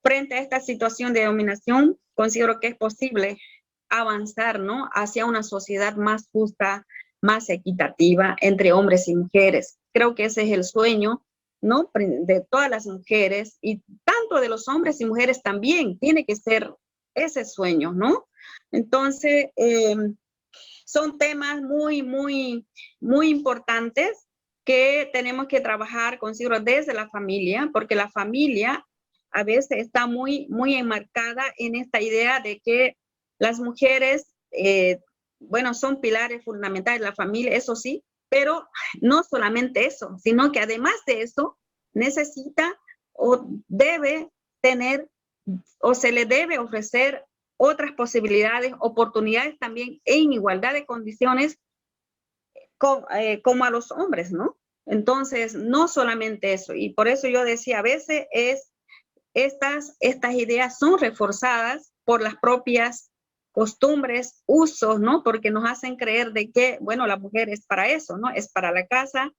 frente a esta situación de dominación, considero que es posible avanzar, ¿no? Hacia una sociedad más justa, más equitativa entre hombres y mujeres. Creo que ese es el sueño, ¿no? De todas las mujeres, y tanto de los hombres y mujeres también tiene que ser ese sueño, ¿no? Entonces, son temas muy importantes que tenemos que trabajar, considero, desde la familia, porque la familia a veces está muy enmarcada en esta idea de que las mujeres, bueno, son pilares fundamentales de la familia, eso sí, pero no solamente eso, sino que además de eso necesita o debe tener o se le debe ofrecer otras posibilidades, oportunidades también en igualdad de condiciones como a los hombres, ¿no? Entonces, no solamente eso, y por eso yo decía, a veces es estas ideas son reforzadas por las propias costumbres, usos, ¿no? Porque nos hacen creer de que, bueno, la mujer es para eso, ¿no? Es para la casa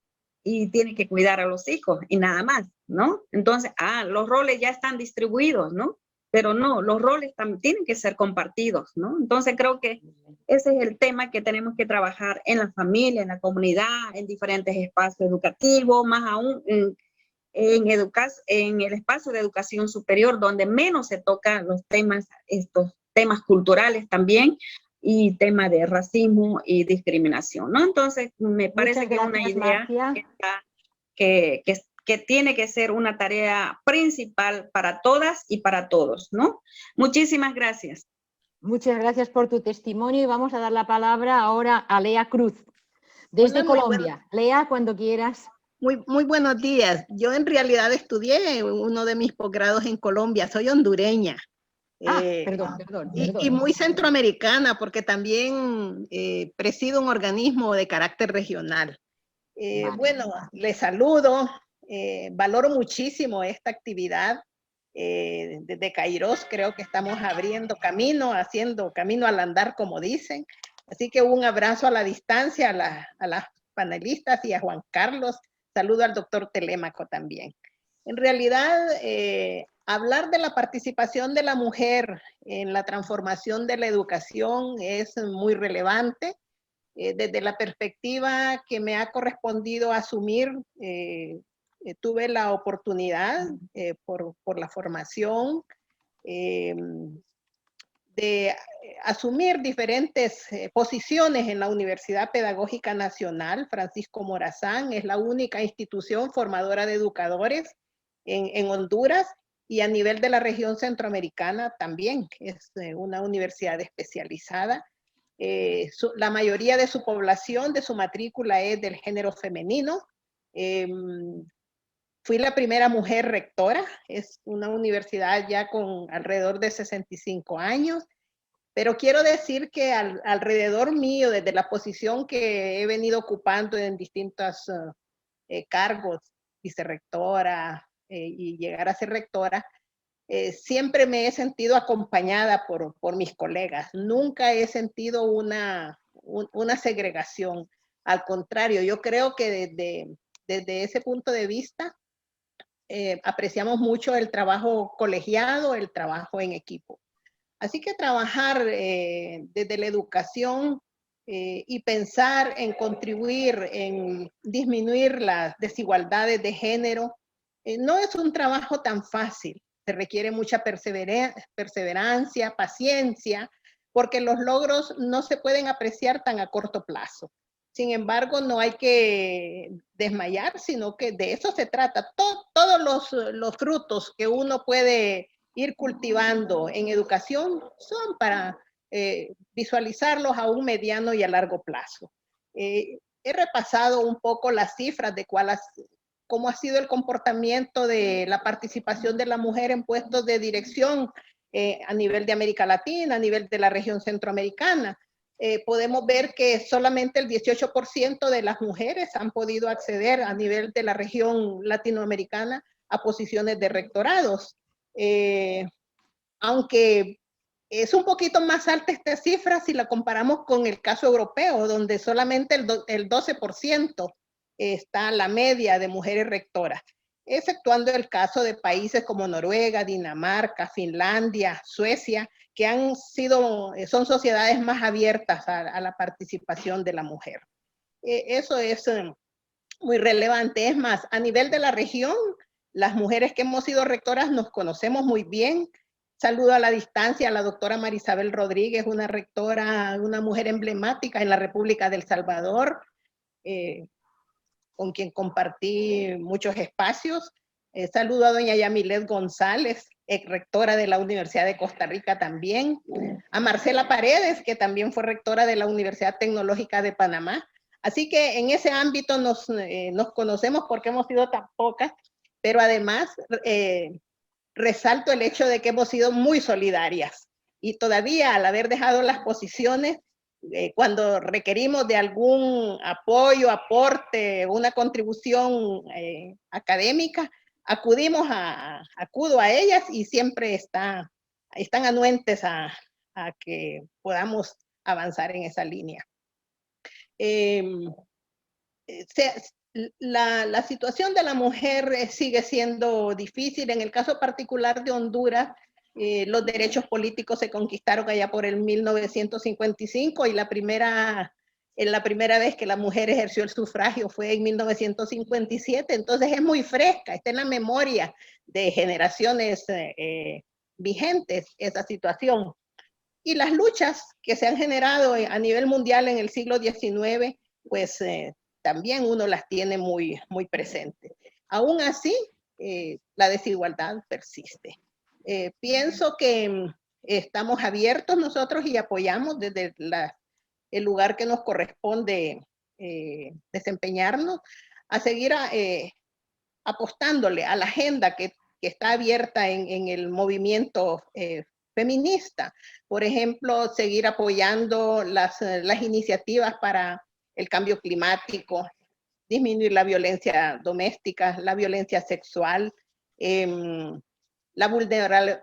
y tiene que cuidar a los hijos y nada más, ¿no? Entonces, los roles ya están distribuidos, ¿no? Pero no, los roles también tienen que ser compartidos, ¿no? Entonces creo que ese es el tema que tenemos que trabajar en la familia, en la comunidad, en diferentes espacios educativos, más aún en el espacio de educación superior, donde menos se tocan los temas, estos temas culturales también, y tema de racismo y discriminación, ¿no? Entonces, me parece que es una idea que tiene que ser una tarea principal para todas y para todos, ¿no? Muchísimas gracias. Muchas gracias por tu testimonio y vamos a dar la palabra ahora a Lea Cruz, desde Colombia. Lea, cuando quieras. Muy buenos días. Yo en realidad estudié uno de mis posgrados en Colombia, soy hondureña. Perdón. Y muy centroamericana, porque también presido un organismo de carácter regional. Vale. Bueno, les saludo, valoro muchísimo esta actividad. Desde Kairos creo que estamos abriendo camino, haciendo camino al andar, como dicen. Así que un abrazo a la distancia a las panelistas y a Juan Carlos. Saludo al doctor Telémaco también. En realidad, hablar de la participación de la mujer en la transformación de la educación es muy relevante. Desde la perspectiva que me ha correspondido asumir, tuve la oportunidad por la formación de asumir diferentes posiciones en la Universidad Pedagógica Nacional. Francisco Morazán es la única institución formadora de educadores en Honduras, y a nivel de la región centroamericana también es una universidad especializada. La mayoría de su población, de su matrícula, es del género femenino. Fui la primera mujer rectora, es una universidad ya con alrededor de 65 años, pero quiero decir que alrededor mío, desde la posición que he venido ocupando en distintos cargos, vicerrectora y llegar a ser rectora, siempre me he sentido acompañada por mis colegas. Nunca he sentido una segregación. Al contrario, yo creo que desde ese punto de vista, apreciamos mucho el trabajo colegiado, el trabajo en equipo. Así que trabajar desde la educación y pensar en contribuir, en disminuir las desigualdades de género, no es un trabajo tan fácil. Se requiere mucha perseverancia, paciencia, porque los logros no se pueden apreciar tan a corto plazo. Sin embargo, no hay que desmayar, sino que de eso se trata. Todos los frutos que uno puede ir cultivando en educación son para visualizarlos a un mediano y a largo plazo. He repasado un poco las cifras de cómo ha sido el comportamiento de la participación de la mujer en puestos de dirección a nivel de América Latina, a nivel de la región centroamericana. Podemos ver que solamente el 18% de las mujeres han podido acceder a nivel de la región latinoamericana a posiciones de rectorados. Aunque es un poquito más alta esta cifra si la comparamos con el caso europeo, donde solamente el 12% está la media de mujeres rectoras, exceptuando el caso de países como Noruega, Dinamarca, Finlandia, Suecia, que son sociedades más abiertas a la participación de la mujer. Eso es muy relevante. Es más, a nivel de la región, las mujeres que hemos sido rectoras nos conocemos muy bien. Saludo a la distancia a la doctora Marisabel Rodríguez, una rectora, una mujer emblemática en la República del Salvador, con quien compartí muchos espacios. Saludo a doña Yamilet González, rectora de la Universidad de Costa Rica también. A Marcela Paredes, que también fue rectora de la Universidad Tecnológica de Panamá. Así que en ese ámbito nos conocemos porque hemos sido tan pocas, pero además resalto el hecho de que hemos sido muy solidarias. Y todavía al haber dejado las posiciones, cuando requerimos de algún apoyo, aporte, una contribución académica, acudo a ellas y siempre están anuentes a que podamos avanzar en esa línea. La situación de la mujer sigue siendo difícil. En el caso particular de Honduras, los derechos políticos se conquistaron allá por el 1955 y la primera vez que la mujer ejerció el sufragio fue en 1957, entonces es muy fresca, está en la memoria de generaciones vigentes esa situación. Y las luchas que se han generado a nivel mundial en el siglo XIX, pues también uno las tiene muy, muy presentes. Aún así, la desigualdad persiste. Pienso que estamos abiertos nosotros y apoyamos desde el lugar que nos corresponde desempeñarnos a seguir apostándole a la agenda que está abierta en el movimiento feminista. Por ejemplo, seguir apoyando las iniciativas para el cambio climático, disminuir la violencia doméstica, la violencia sexual, la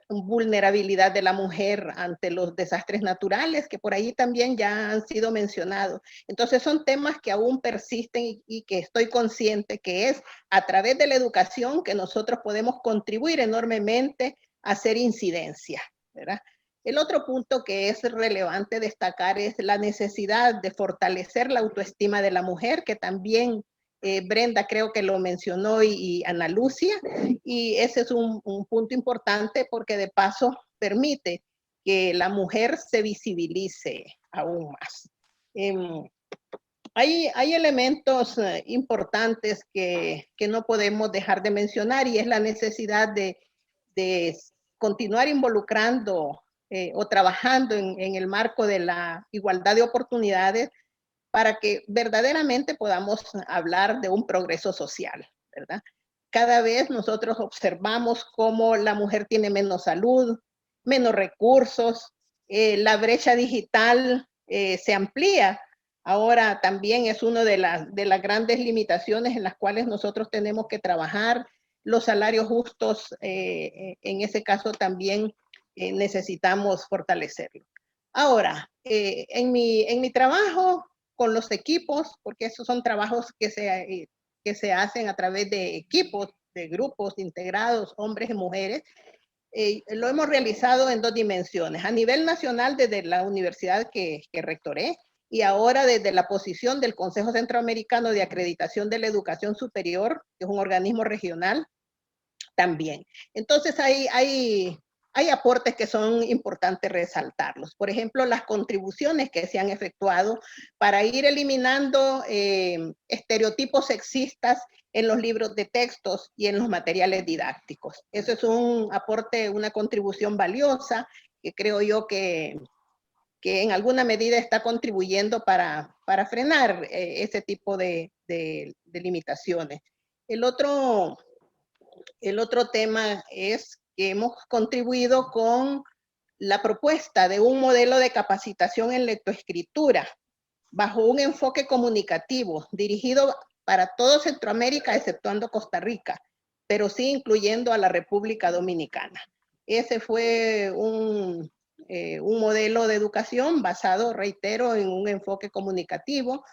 vulnerabilidad de la mujer ante los desastres naturales, que por ahí también ya han sido mencionados. Entonces son temas que aún persisten y que estoy consciente que es a través de la educación que nosotros podemos contribuir enormemente a hacer incidencia, ¿verdad? El otro punto que es relevante destacar es la necesidad de fortalecer la autoestima de la mujer, que también Brenda creo que lo mencionó y Ana Lucia, y ese es un punto importante porque de paso permite que la mujer se visibilice aún más. Hay elementos importantes que no podemos dejar de mencionar y es la necesidad de continuar involucrando o trabajando en el marco de la igualdad de oportunidades para que verdaderamente podamos hablar de un progreso social, ¿verdad? Cada vez nosotros observamos cómo la mujer tiene menos salud, menos recursos, la brecha digital se amplía. Ahora también es una de las grandes limitaciones en las cuales nosotros tenemos que trabajar. Los salarios justos, en ese caso también necesitamos fortalecerlo. Ahora, en mi trabajo con los equipos, porque esos son trabajos que se hacen a través de equipos, de grupos integrados, hombres y mujeres, lo hemos realizado en 2 dimensiones. A nivel nacional desde la universidad que rectoré y ahora desde la posición del Consejo Centroamericano de Acreditación de la Educación Superior, que es un organismo regional, también. Entonces hay aportes que son importantes resaltarlos. Por ejemplo, las contribuciones que se han efectuado para ir eliminando estereotipos sexistas en los libros de textos y en los materiales didácticos. Eso es un aporte, una contribución valiosa que creo yo que en alguna medida está contribuyendo para frenar ese tipo de limitaciones. El otro tema es que hemos contribuido con la propuesta de un modelo de capacitación en lectoescritura bajo un enfoque comunicativo dirigido para todo Centroamérica, exceptuando Costa Rica, pero sí incluyendo a la República Dominicana. Ese fue un modelo de educación basado, reitero, en un enfoque comunicativo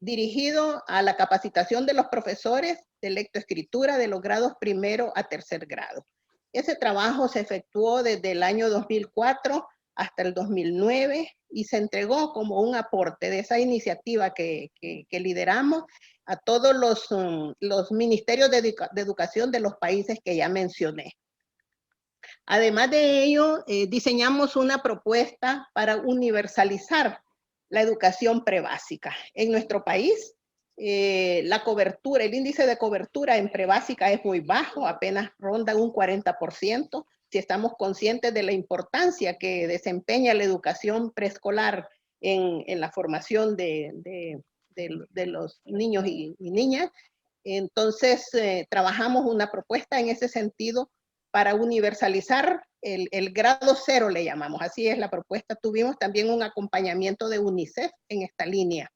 dirigido a la capacitación de los profesores de lectoescritura de los grados 1º a 3er grado. Ese trabajo se efectuó desde el año 2004 hasta el 2009 y se entregó como un aporte de esa iniciativa que lideramos a todos los ministerios de educación de los países que ya mencioné. Además de ello, diseñamos una propuesta para universalizar la educación prebásica. En nuestro país, la cobertura, el índice de cobertura en prebásica es muy bajo, apenas ronda un 40%. Si estamos conscientes de la importancia que desempeña la educación preescolar en la formación de los niños y niñas, entonces trabajamos una propuesta en ese sentido para universalizar el grado 0, le llamamos, así es la propuesta. Tuvimos también un acompañamiento de UNICEF en esta línea.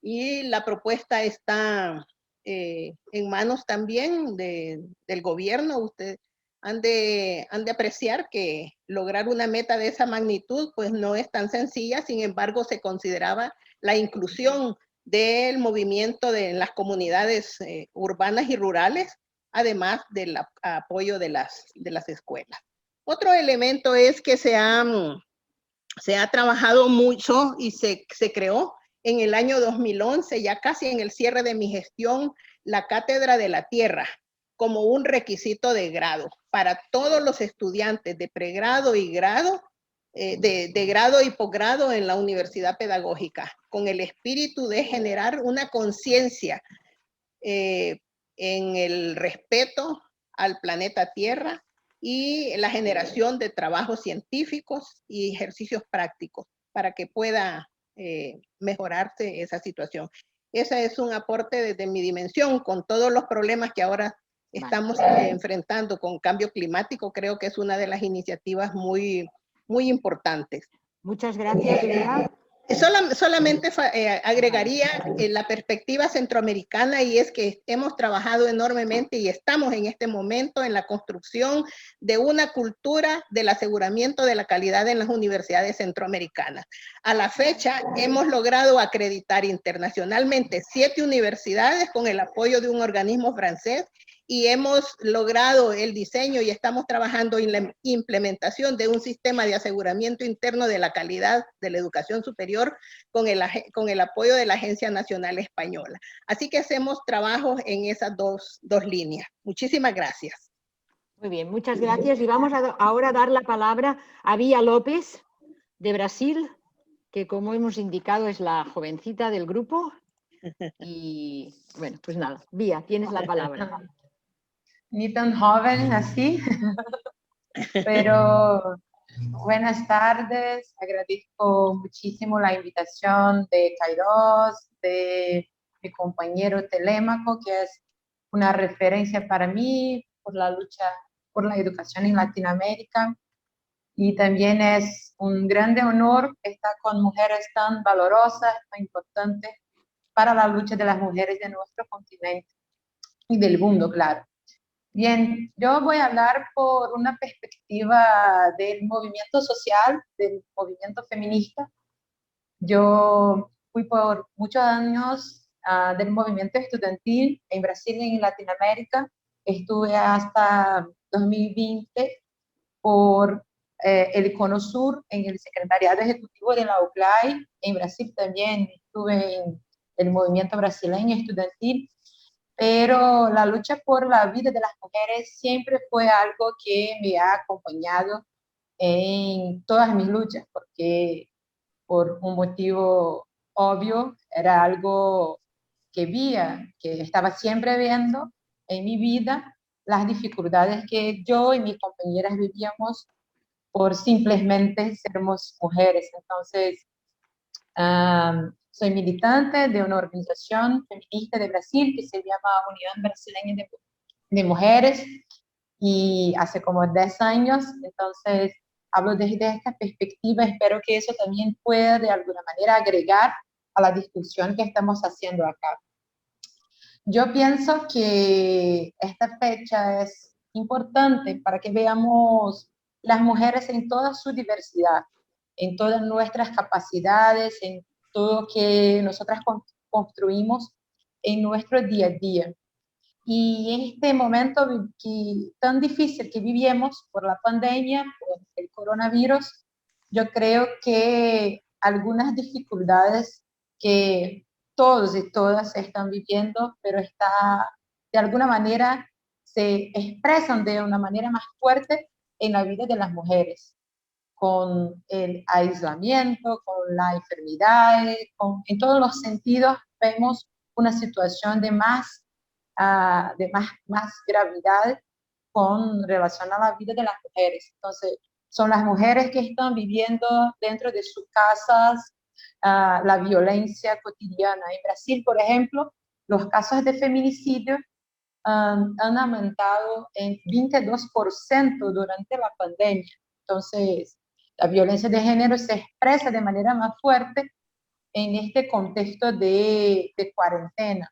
Y la propuesta está en manos también del gobierno. Ustedes han de apreciar que lograr una meta de esa magnitud pues no es tan sencilla, sin embargo se consideraba la inclusión del movimiento de las comunidades urbanas y rurales, además del apoyo de las escuelas. Otro elemento es que se ha trabajado mucho y se creó en el año 2011, ya casi en el cierre de mi gestión, la Cátedra de la Tierra como un requisito de grado para todos los estudiantes de pregrado y grado, de grado y posgrado en la universidad pedagógica, con el espíritu de generar una conciencia en el respeto al planeta Tierra y la generación de trabajos científicos y ejercicios prácticos para que pueda mejorarse esa situación. Ese es un aporte desde mi dimensión, con todos los problemas que ahora estamos enfrentando con cambio climático. Creo que es una de las iniciativas muy, muy importantes. Muchas gracias, Lea. Solamente agregaría la perspectiva centroamericana, y es que hemos trabajado enormemente y estamos en este momento en la construcción de una cultura del aseguramiento de la calidad en las universidades centroamericanas. A la fecha hemos logrado acreditar internacionalmente 7 universidades con el apoyo de un organismo francés, y hemos logrado el diseño y estamos trabajando en la implementación de un sistema de aseguramiento interno de la calidad de la educación superior con el apoyo de la Agencia Nacional Española. Así que hacemos trabajos en esas dos líneas. Muchísimas gracias. Muy bien, muchas gracias. Y vamos ahora a dar la palabra a Bia López, de Brasil, que como hemos indicado es la jovencita del grupo. Y bueno, pues nada, Bia, tienes la palabra. Ni tan joven así, pero buenas tardes. Agradezco muchísimo la invitación de Kairos, de mi compañero Telémaco, que es una referencia para mí por la lucha por la educación en Latinoamérica. Y también es un grande honor estar con mujeres tan valorosas, tan importantes para la lucha de las mujeres de nuestro continente y del mundo, claro. Bien, yo voy a hablar por una perspectiva del movimiento social, del movimiento feminista. Yo fui por muchos años del movimiento estudiantil en Brasil y en Latinoamérica. Estuve hasta 2020 por el Cono Sur en el secretariado ejecutivo de la UCLAI. En Brasil también estuve en el movimiento brasileño estudiantil. Pero la lucha por la vida de las mujeres siempre fue algo que me ha acompañado en todas mis luchas, porque por un motivo obvio era algo que estaba siempre viendo en mi vida, las dificultades que yo y mis compañeras vivíamos por simplemente sermos mujeres. Entonces, soy militante de una organización feminista de Brasil que se llama Unión Brasileña de Mujeres, y hace como 10 años, entonces hablo desde esta perspectiva. Espero que eso también pueda de alguna manera agregar a la discusión que estamos haciendo acá. Yo pienso que esta fecha es importante para que veamos las mujeres en toda su diversidad, en todas nuestras capacidades, en todo que nosotras construimos en nuestro día a día. Y en este momento tan difícil que vivimos por la pandemia, por el coronavirus, yo creo que algunas dificultades que todos y todas están viviendo, pero de alguna manera se expresan de una manera más fuerte en la vida de las mujeres, con el aislamiento, con la enfermedad, en todos los sentidos vemos una situación de más gravedad con relación a la vida de las mujeres. Entonces, son las mujeres que están viviendo dentro de sus casas la violencia cotidiana. En Brasil, por ejemplo, los casos de feminicidio han aumentado en 22% durante la pandemia. Entonces, la violencia de género se expresa de manera más fuerte en este contexto de cuarentena.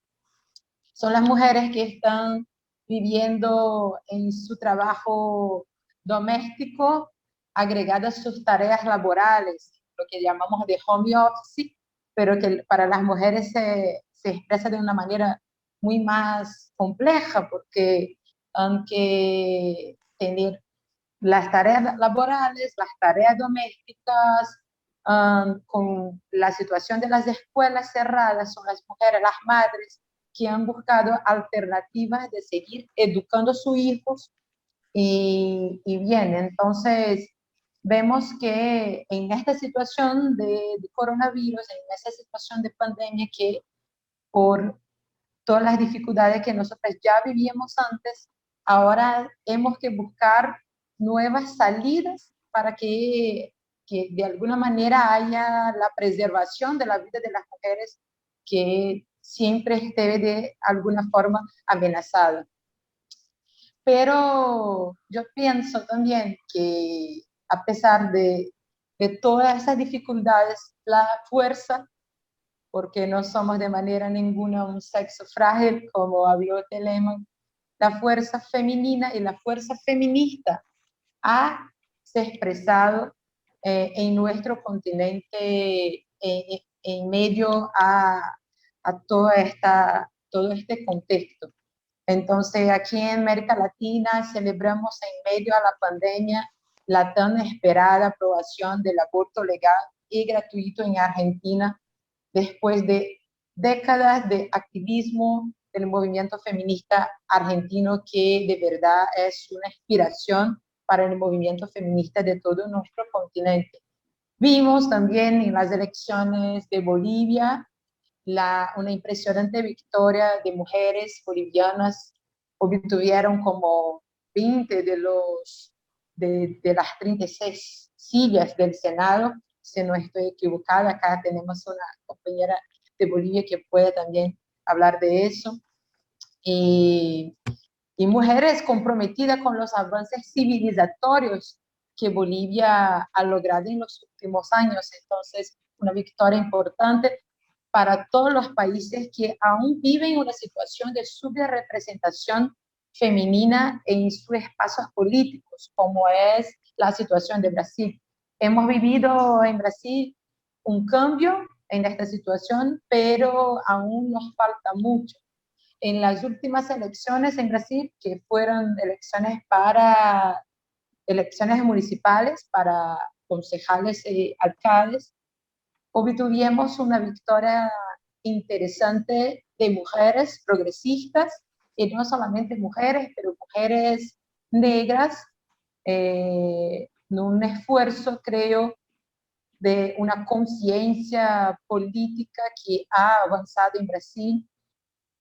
son las mujeres que están viviendo en su trabajo doméstico, agregadas sus tareas laborales, lo que llamamos de home office, pero que para las mujeres se expresa de una manera muy más compleja, porque aunque tener las tareas laborales, las tareas domésticas, con la situación de las escuelas cerradas, son las mujeres, las madres, que han buscado alternativas de seguir educando a sus hijos. Y bien, entonces vemos que en esta situación de coronavirus, en esta situación de pandemia, que por todas las dificultades que nosotros ya vivíamos antes, ahora hemos que buscar nuevas salidas para que de alguna manera haya la preservación de la vida de las mujeres que siempre esté de alguna forma amenazada. Pero yo pienso también que a pesar de todas esas dificultades, la fuerza, porque no somos de manera ninguna un sexo frágil, como habló Telemaco, la fuerza femenina y la fuerza feminista ha se expresado en nuestro continente en medio a todo este contexto. Entonces, aquí en América Latina celebramos en medio a la pandemia la tan esperada aprobación del aborto legal y gratuito en Argentina, después de décadas de activismo del movimiento feminista argentino, que de verdad es una inspiración para el movimiento feminista de todo nuestro continente. Vimos también en las elecciones de Bolivia una impresionante victoria de mujeres bolivianas. Obtuvieron como 20 de las 36 sillas del Senado, si no estoy equivocada. Acá tenemos una compañera de Bolivia que puede también hablar de eso. Y mujeres comprometidas con los avances civilizatorios que Bolivia ha logrado en los últimos años. Entonces, una victoria importante para todos los países que aún viven una situación de subrepresentación femenina en sus espacios políticos, como es la situación de Brasil. Hemos vivido en Brasil un cambio en esta situación, pero aún nos falta mucho. En las últimas elecciones en Brasil, que fueron elecciones municipales para concejales y alcaldes, obtuvimos una victoria interesante de mujeres progresistas, y no solamente mujeres, pero mujeres negras, en un esfuerzo, creo, de una conciencia política que ha avanzado en Brasil,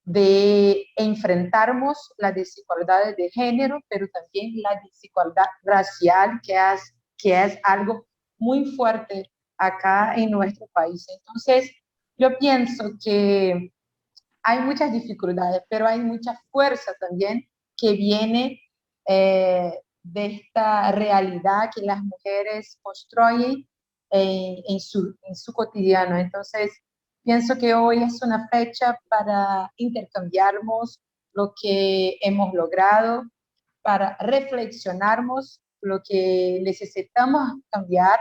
de enfrentarnos la desigualdad de género, pero también la desigualdad racial, que es algo muy fuerte acá en nuestro país. Entonces, yo pienso que hay muchas dificultades, pero hay mucha fuerza también que viene de esta realidad que las mujeres construyen en su cotidiano. Entonces, pienso que hoy es una fecha para intercambiarnos lo que hemos logrado, para reflexionarnos lo que necesitamos cambiar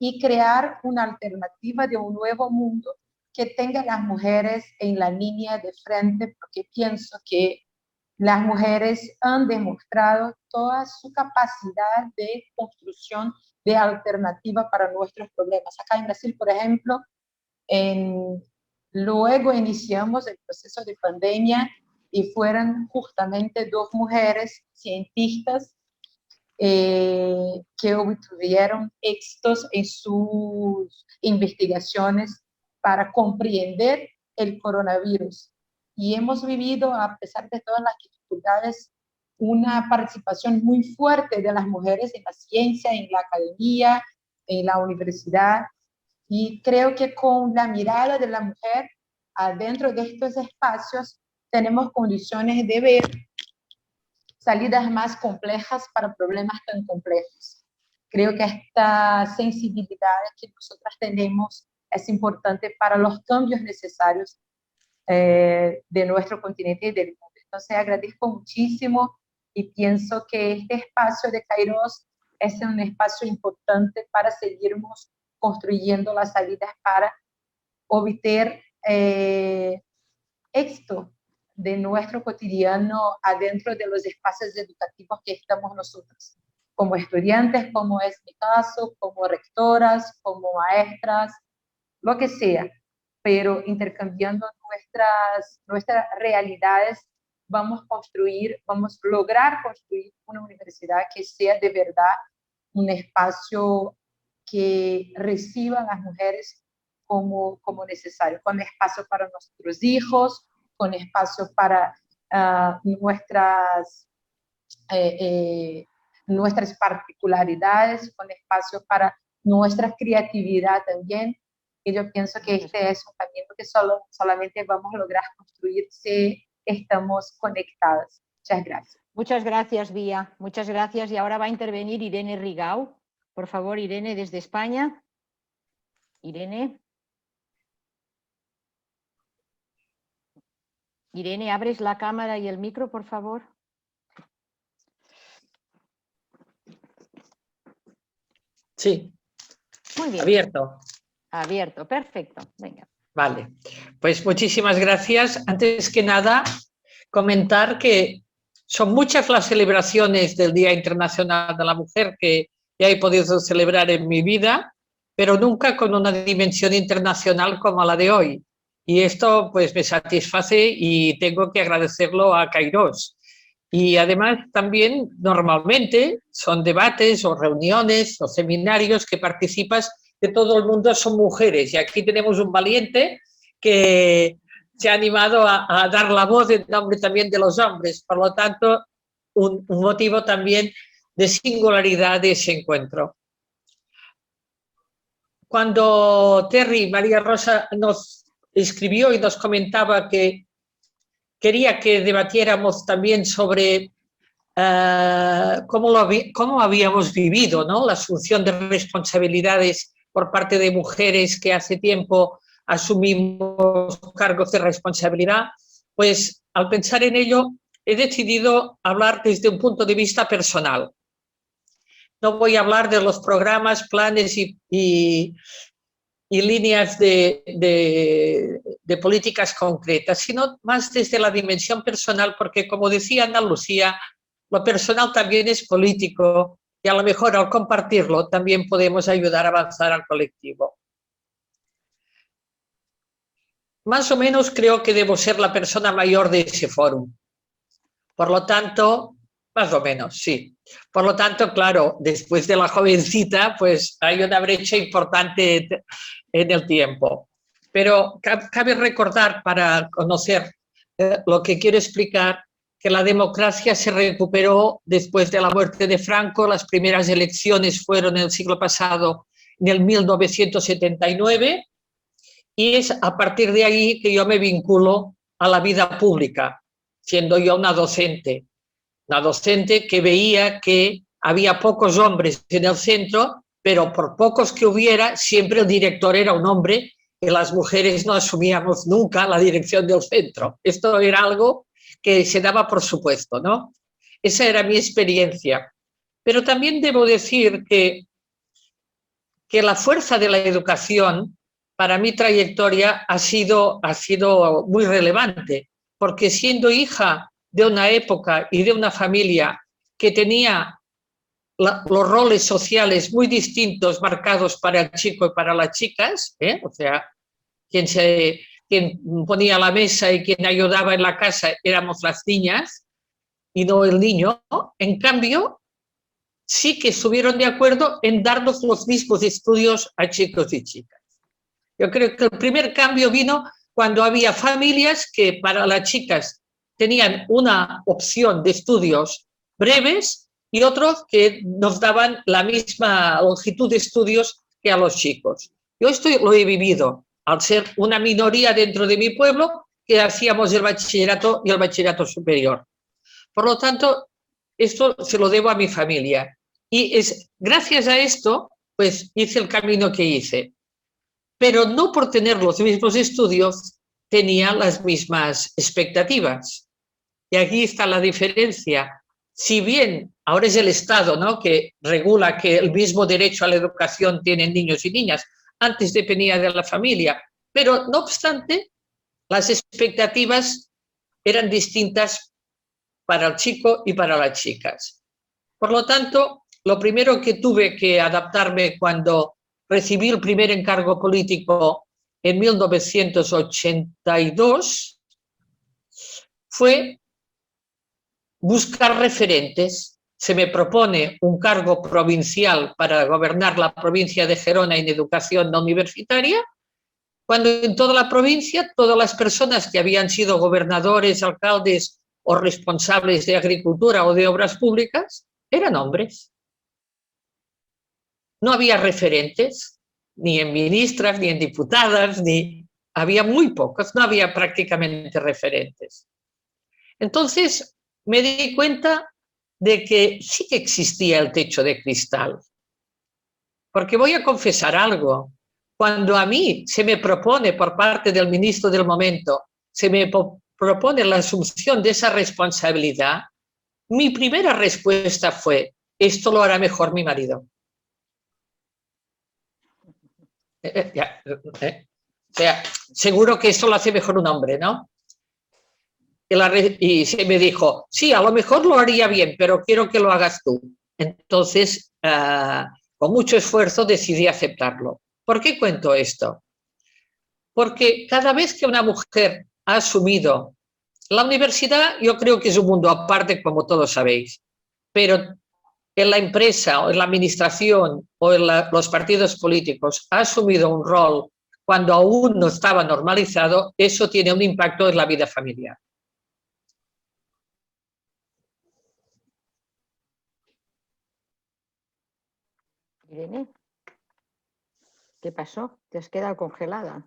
y crear una alternativa de un nuevo mundo que tenga a las mujeres en la línea de frente, porque pienso que las mujeres han demostrado toda su capacidad de construcción de alternativa para nuestros problemas. Acá en Brasil, por ejemplo, luego iniciamos el proceso de pandemia y fueron justamente 2 mujeres cientistas que obtuvieron éxitos en sus investigaciones para comprender el coronavirus. Y hemos vivido, a pesar de todas las dificultades, una participación muy fuerte de las mujeres en la ciencia, en la academia, en la universidad. Y creo que con la mirada de la mujer adentro de estos espacios tenemos condiciones de ver salidas más complejas para problemas tan complejos. Creo que esta sensibilidad que nosotras tenemos es importante para los cambios necesarios de nuestro continente y del mundo. Entonces agradezco muchísimo y pienso que este espacio de Kairos es un espacio importante para seguirnos construyendo las salidas para obtener éxito de nuestro cotidiano adentro de los espacios educativos que estamos nosotros, como estudiantes, como es mi caso, como rectoras, como maestras, lo que sea, pero intercambiando nuestras realidades vamos a lograr construir una universidad que sea de verdad un espacio que reciba a las mujeres como necesario, con espacio para nuestros hijos, con espacio para nuestras particularidades, con espacio para nuestra creatividad también. Y yo pienso que este es un camino que solamente vamos a lograr construir si estamos conectadas. Muchas gracias. Muchas gracias, Vía. Muchas gracias. Y ahora va a intervenir Irene Rigau. Por favor, Irene, desde España. Irene. Irene, ¿abres la cámara y el micro, por favor? Sí. Muy bien. Abierto. Abierto, perfecto. Venga. Vale, pues muchísimas gracias. Antes que nada, comentar que son muchas las celebraciones del Día Internacional de la Mujer que ya he podido celebrar en mi vida, pero nunca con una dimensión internacional como la de hoy. Y esto pues me satisface y tengo que agradecerlo a Kairos. Y además también normalmente son debates o reuniones o seminarios que participas de todo el mundo, son mujeres. Y aquí tenemos un valiente que se ha animado a dar la voz en nombre también de los hombres. Por lo tanto, un motivo también de singularidad de ese encuentro. Cuando Terry, María Rosa, nos escribió y nos comentaba que quería que debatiéramos también sobre cómo habíamos vivido, ¿no?, la asunción de responsabilidades por parte de mujeres que hace tiempo asumimos cargos de responsabilidad, pues al pensar en ello he decidido hablar desde un punto de vista personal. No voy a hablar de los programas, planes y líneas de políticas concretas, sino más desde la dimensión personal, porque como decía Ana Lucía, lo personal también es político y a lo mejor al compartirlo también podemos ayudar a avanzar al colectivo. Más o menos creo que debo ser la persona mayor de ese foro. Por lo tanto, más o menos, sí. Por lo tanto, claro, después de la jovencita, pues hay una brecha importante en el tiempo. Pero cabe recordar, para conocer lo que quiero explicar, que la democracia se recuperó después de la muerte de Franco. Las primeras elecciones fueron en el siglo pasado, en el 1979, y es a partir de ahí que yo me vinculo a la vida pública, siendo yo una docente que veía que había pocos hombres en el centro, pero por pocos que hubiera, siempre el director era un hombre y las mujeres no asumíamos nunca la dirección del centro. Esto era algo que se daba por supuesto, ¿no? Esa era mi experiencia. Pero también debo decir que la fuerza de la educación para mi trayectoria ha sido muy relevante, porque siendo hija de una época y de una familia que tenía los roles sociales muy distintos marcados para el chico y para las chicas, o sea, quien ponía la mesa y quien ayudaba en la casa éramos las niñas y no el niño. En cambio, sí que estuvieron de acuerdo en darnos los mismos estudios a chicos y chicas. Yo creo que el primer cambio vino cuando había familias que para las chicas tenían una opción de estudios breves y otros que nos daban la misma longitud de estudios que a los chicos. Yo esto lo he vivido, al ser una minoría dentro de mi pueblo que hacíamos el bachillerato y el bachillerato superior. Por lo tanto, esto se lo debo a mi familia. Y gracias a esto, pues hice el camino que hice. Pero no por tener los mismos estudios, tenía las mismas expectativas. Y aquí está la diferencia. Si bien ahora es el Estado, ¿no?, que regula que el mismo derecho a la educación tienen niños y niñas, antes dependía de la familia, pero no obstante, las expectativas eran distintas para el chico y para las chicas. Por lo tanto, lo primero que tuve que adaptarme cuando recibí el primer encargo político en 1982 fue buscar referentes. Se me propone un cargo provincial para gobernar la provincia de Gerona en educación no universitaria, cuando en toda la provincia todas las personas que habían sido gobernadores, alcaldes o responsables de agricultura o de obras públicas eran hombres. No había referentes, ni en ministras, ni en diputadas, había muy pocos, no había prácticamente referentes. Entonces me di cuenta de que sí que existía el techo de cristal. Porque voy a confesar algo. Cuando a mí se me propone por parte del ministro del momento, se me propone la asunción de esa responsabilidad, mi primera respuesta fue: esto lo hará mejor mi marido. O sea, seguro que esto lo hace mejor un hombre, ¿no? Y se me dijo: sí, a lo mejor lo haría bien, pero quiero que lo hagas tú. Entonces, con mucho esfuerzo decidí aceptarlo. ¿Por qué cuento esto? Porque cada vez que una mujer ha asumido la universidad, yo creo que es un mundo aparte, como todos sabéis, pero en la empresa o en la administración o en los partidos políticos ha asumido un rol cuando aún no estaba normalizado, eso tiene un impacto en la vida familiar. Irene, ¿qué pasó? ¿Te has quedado congelada?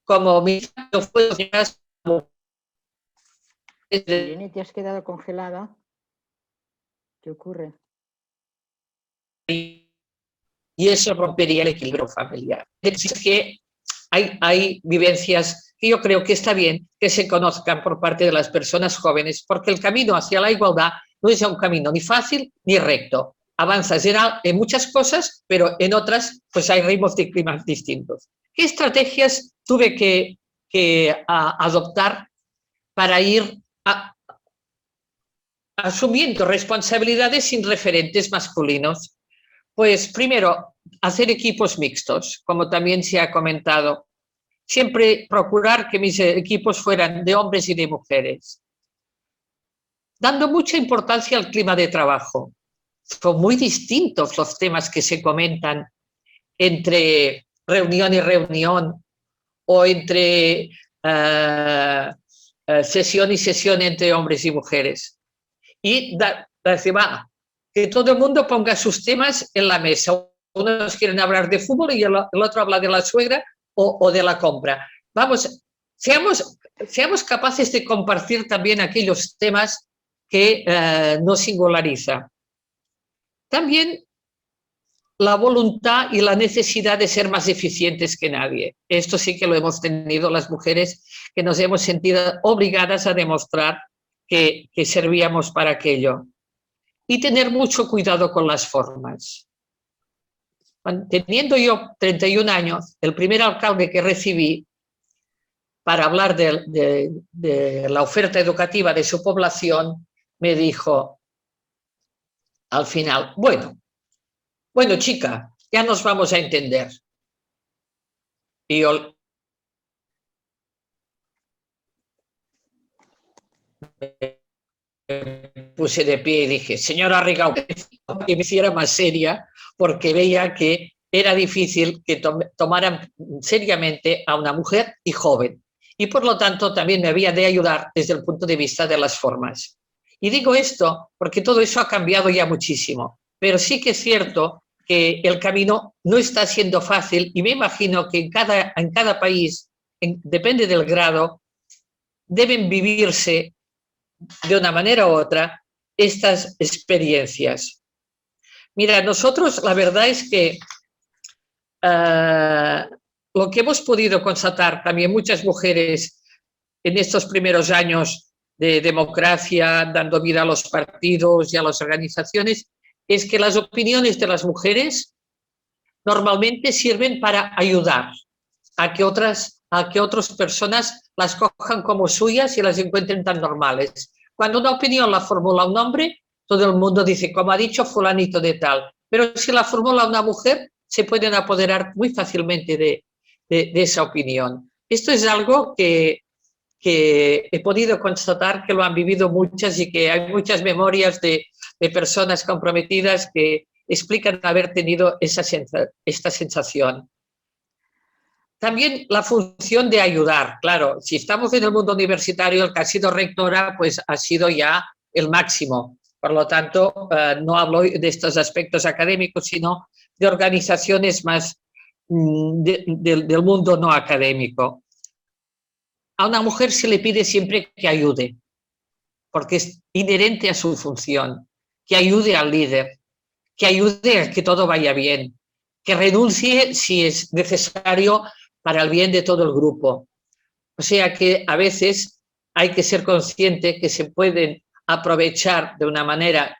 Como mi fue... Irene, ¿te has quedado congelada? ¿Qué ocurre? Y eso rompería el equilibrio familiar. Es que hay vivencias que yo creo que está bien que se conozcan por parte de las personas jóvenes, porque el camino hacia la igualdad no es un camino ni fácil ni recto. Avanzas en muchas cosas, pero en otras pues hay ritmos de climas distintos. ¿Qué estrategias tuve que adoptar para ir asumiendo responsabilidades sin referentes masculinos? Pues primero, hacer equipos mixtos, como también se ha comentado. Siempre procurar que mis equipos fueran de hombres y de mujeres. Dando mucha importancia al clima de trabajo. Son muy distintos los temas que se comentan entre reunión y reunión o entre sesión y sesión entre hombres y mujeres. Y que todo el mundo ponga sus temas en la mesa. Unos quieren hablar de fútbol y el otro habla de la suegra o de la compra. Vamos, seamos capaces de compartir también aquellos temas que nos singulariza. También la voluntad y la necesidad de ser más eficientes que nadie. Esto sí que lo hemos tenido las mujeres, que nos hemos sentido obligadas a demostrar que servíamos para aquello. Y tener mucho cuidado con las formas. Teniendo yo 31 años, el primer alcalde que recibí para hablar de la oferta educativa de su población, me dijo al final: bueno chica, ya nos vamos a entender. Y yo puse de pie y dije: señora Rigau, que me hiciera más seria, porque veía que era difícil que tomaran seriamente a una mujer y joven. Y por lo tanto también me había de ayudar desde el punto de vista de las formas. Y digo esto porque todo eso ha cambiado ya muchísimo. Pero sí que es cierto que el camino no está siendo fácil y me imagino que en cada país, depende del grado, deben vivirse de una manera u otra estas experiencias. Mira, nosotros la verdad es que lo que hemos podido constatar también muchas mujeres en estos primeros años de democracia, dando vida a los partidos y a las organizaciones, es que las opiniones de las mujeres normalmente sirven para ayudar a que otras personas las cojan como suyas y las encuentren tan normales. Cuando una opinión la formula un hombre, todo el mundo dice, como ha dicho fulanito de tal, pero si la formula una mujer, se pueden apoderar muy fácilmente de esa opinión. Esto es algo que he podido constatar que lo han vivido muchas y que hay muchas memorias de personas comprometidas que explican haber tenido esta sensación. También la función de ayudar, claro, si estamos en el mundo universitario, el que ha sido rectora pues ha sido ya el máximo. Por lo tanto, no hablo de estos aspectos académicos, sino de organizaciones más del mundo no académico. A una mujer se le pide siempre que ayude, porque es inherente a su función, que ayude al líder, que ayude a que todo vaya bien, que renuncie si es necesario para el bien de todo el grupo. O sea que a veces hay que ser consciente que se pueden aprovechar de una manera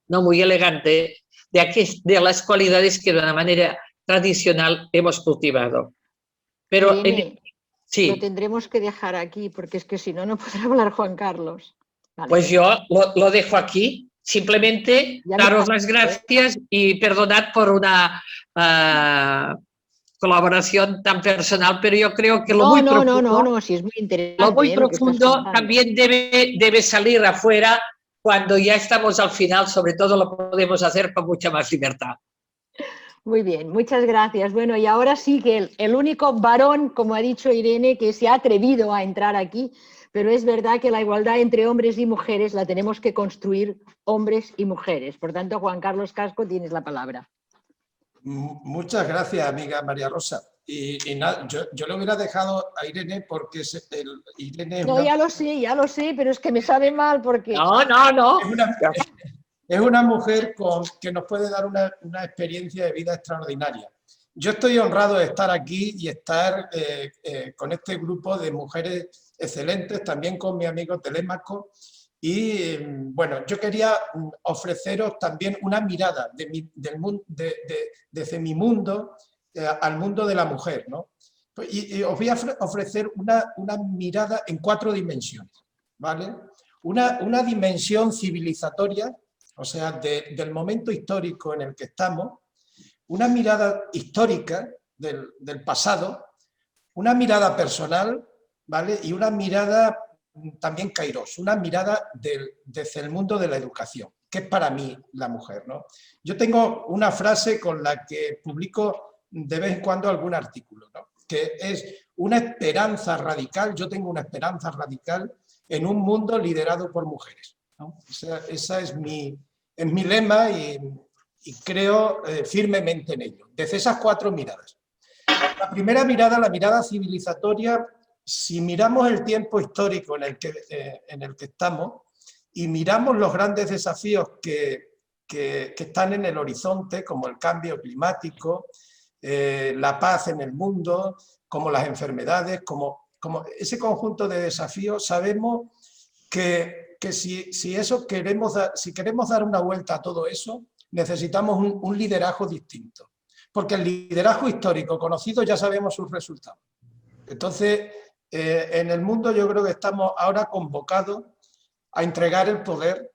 no muy elegante de las cualidades que de una manera tradicional hemos cultivado. Pero sí. Lo tendremos que dejar aquí, porque es que si no, no podrá hablar Juan Carlos. Vale. Pues yo lo dejo aquí. Simplemente daros las gracias y perdonad por una colaboración tan personal, pero yo creo que lo muy profundo, sí, es muy interesante. Lo muy profundo también debe salir afuera cuando ya estamos al final, sobre todo lo podemos hacer con mucha más libertad. Muy bien, muchas gracias. Bueno, y ahora sí que el único varón, como ha dicho Irene, que se ha atrevido a entrar aquí, pero es verdad que la igualdad entre hombres y mujeres la tenemos que construir hombres y mujeres. Por tanto, Juan Carlos Casco, tienes la palabra. Muchas gracias, amiga María Rosa. Y nada, yo le hubiera dejado a Irene porque Irene es no, ya lo sé, pero es que me sabe mal porque... No. Es una mujer que nos puede dar una experiencia de vida extraordinaria. Yo estoy honrado de estar aquí y estar con este grupo de mujeres excelentes, también con mi amigo Telémaco. Y bueno, yo quería ofreceros también una mirada desde mi mundo al mundo de la mujer, ¿no? Y os voy a ofrecer una mirada en 4 dimensiones, ¿vale? Una dimensión civilizatoria, o sea, del momento histórico en el que estamos, una mirada histórica del pasado, una mirada personal, ¿vale? Y una mirada también Kairos, una mirada desde el mundo de la educación, que es para mí la mujer, ¿no? Yo tengo una frase con la que publico de vez en cuando algún artículo, ¿no? Que es una esperanza radical, yo tengo una esperanza radical en un mundo liderado por mujeres, ¿no? Esa es mi lema y creo firmemente en ello, desde esas 4 miradas. La primera mirada, la mirada civilizatoria, si miramos el tiempo histórico en el que estamos y miramos los grandes desafíos que están en el horizonte, como el cambio climático, la paz en el mundo, como las enfermedades, como ese conjunto de desafíos, sabemos que si queremos dar una vuelta a todo eso, necesitamos un liderazgo distinto. Porque el liderazgo histórico conocido ya sabemos sus resultados. Entonces, en el mundo yo creo que estamos ahora convocados a entregar el poder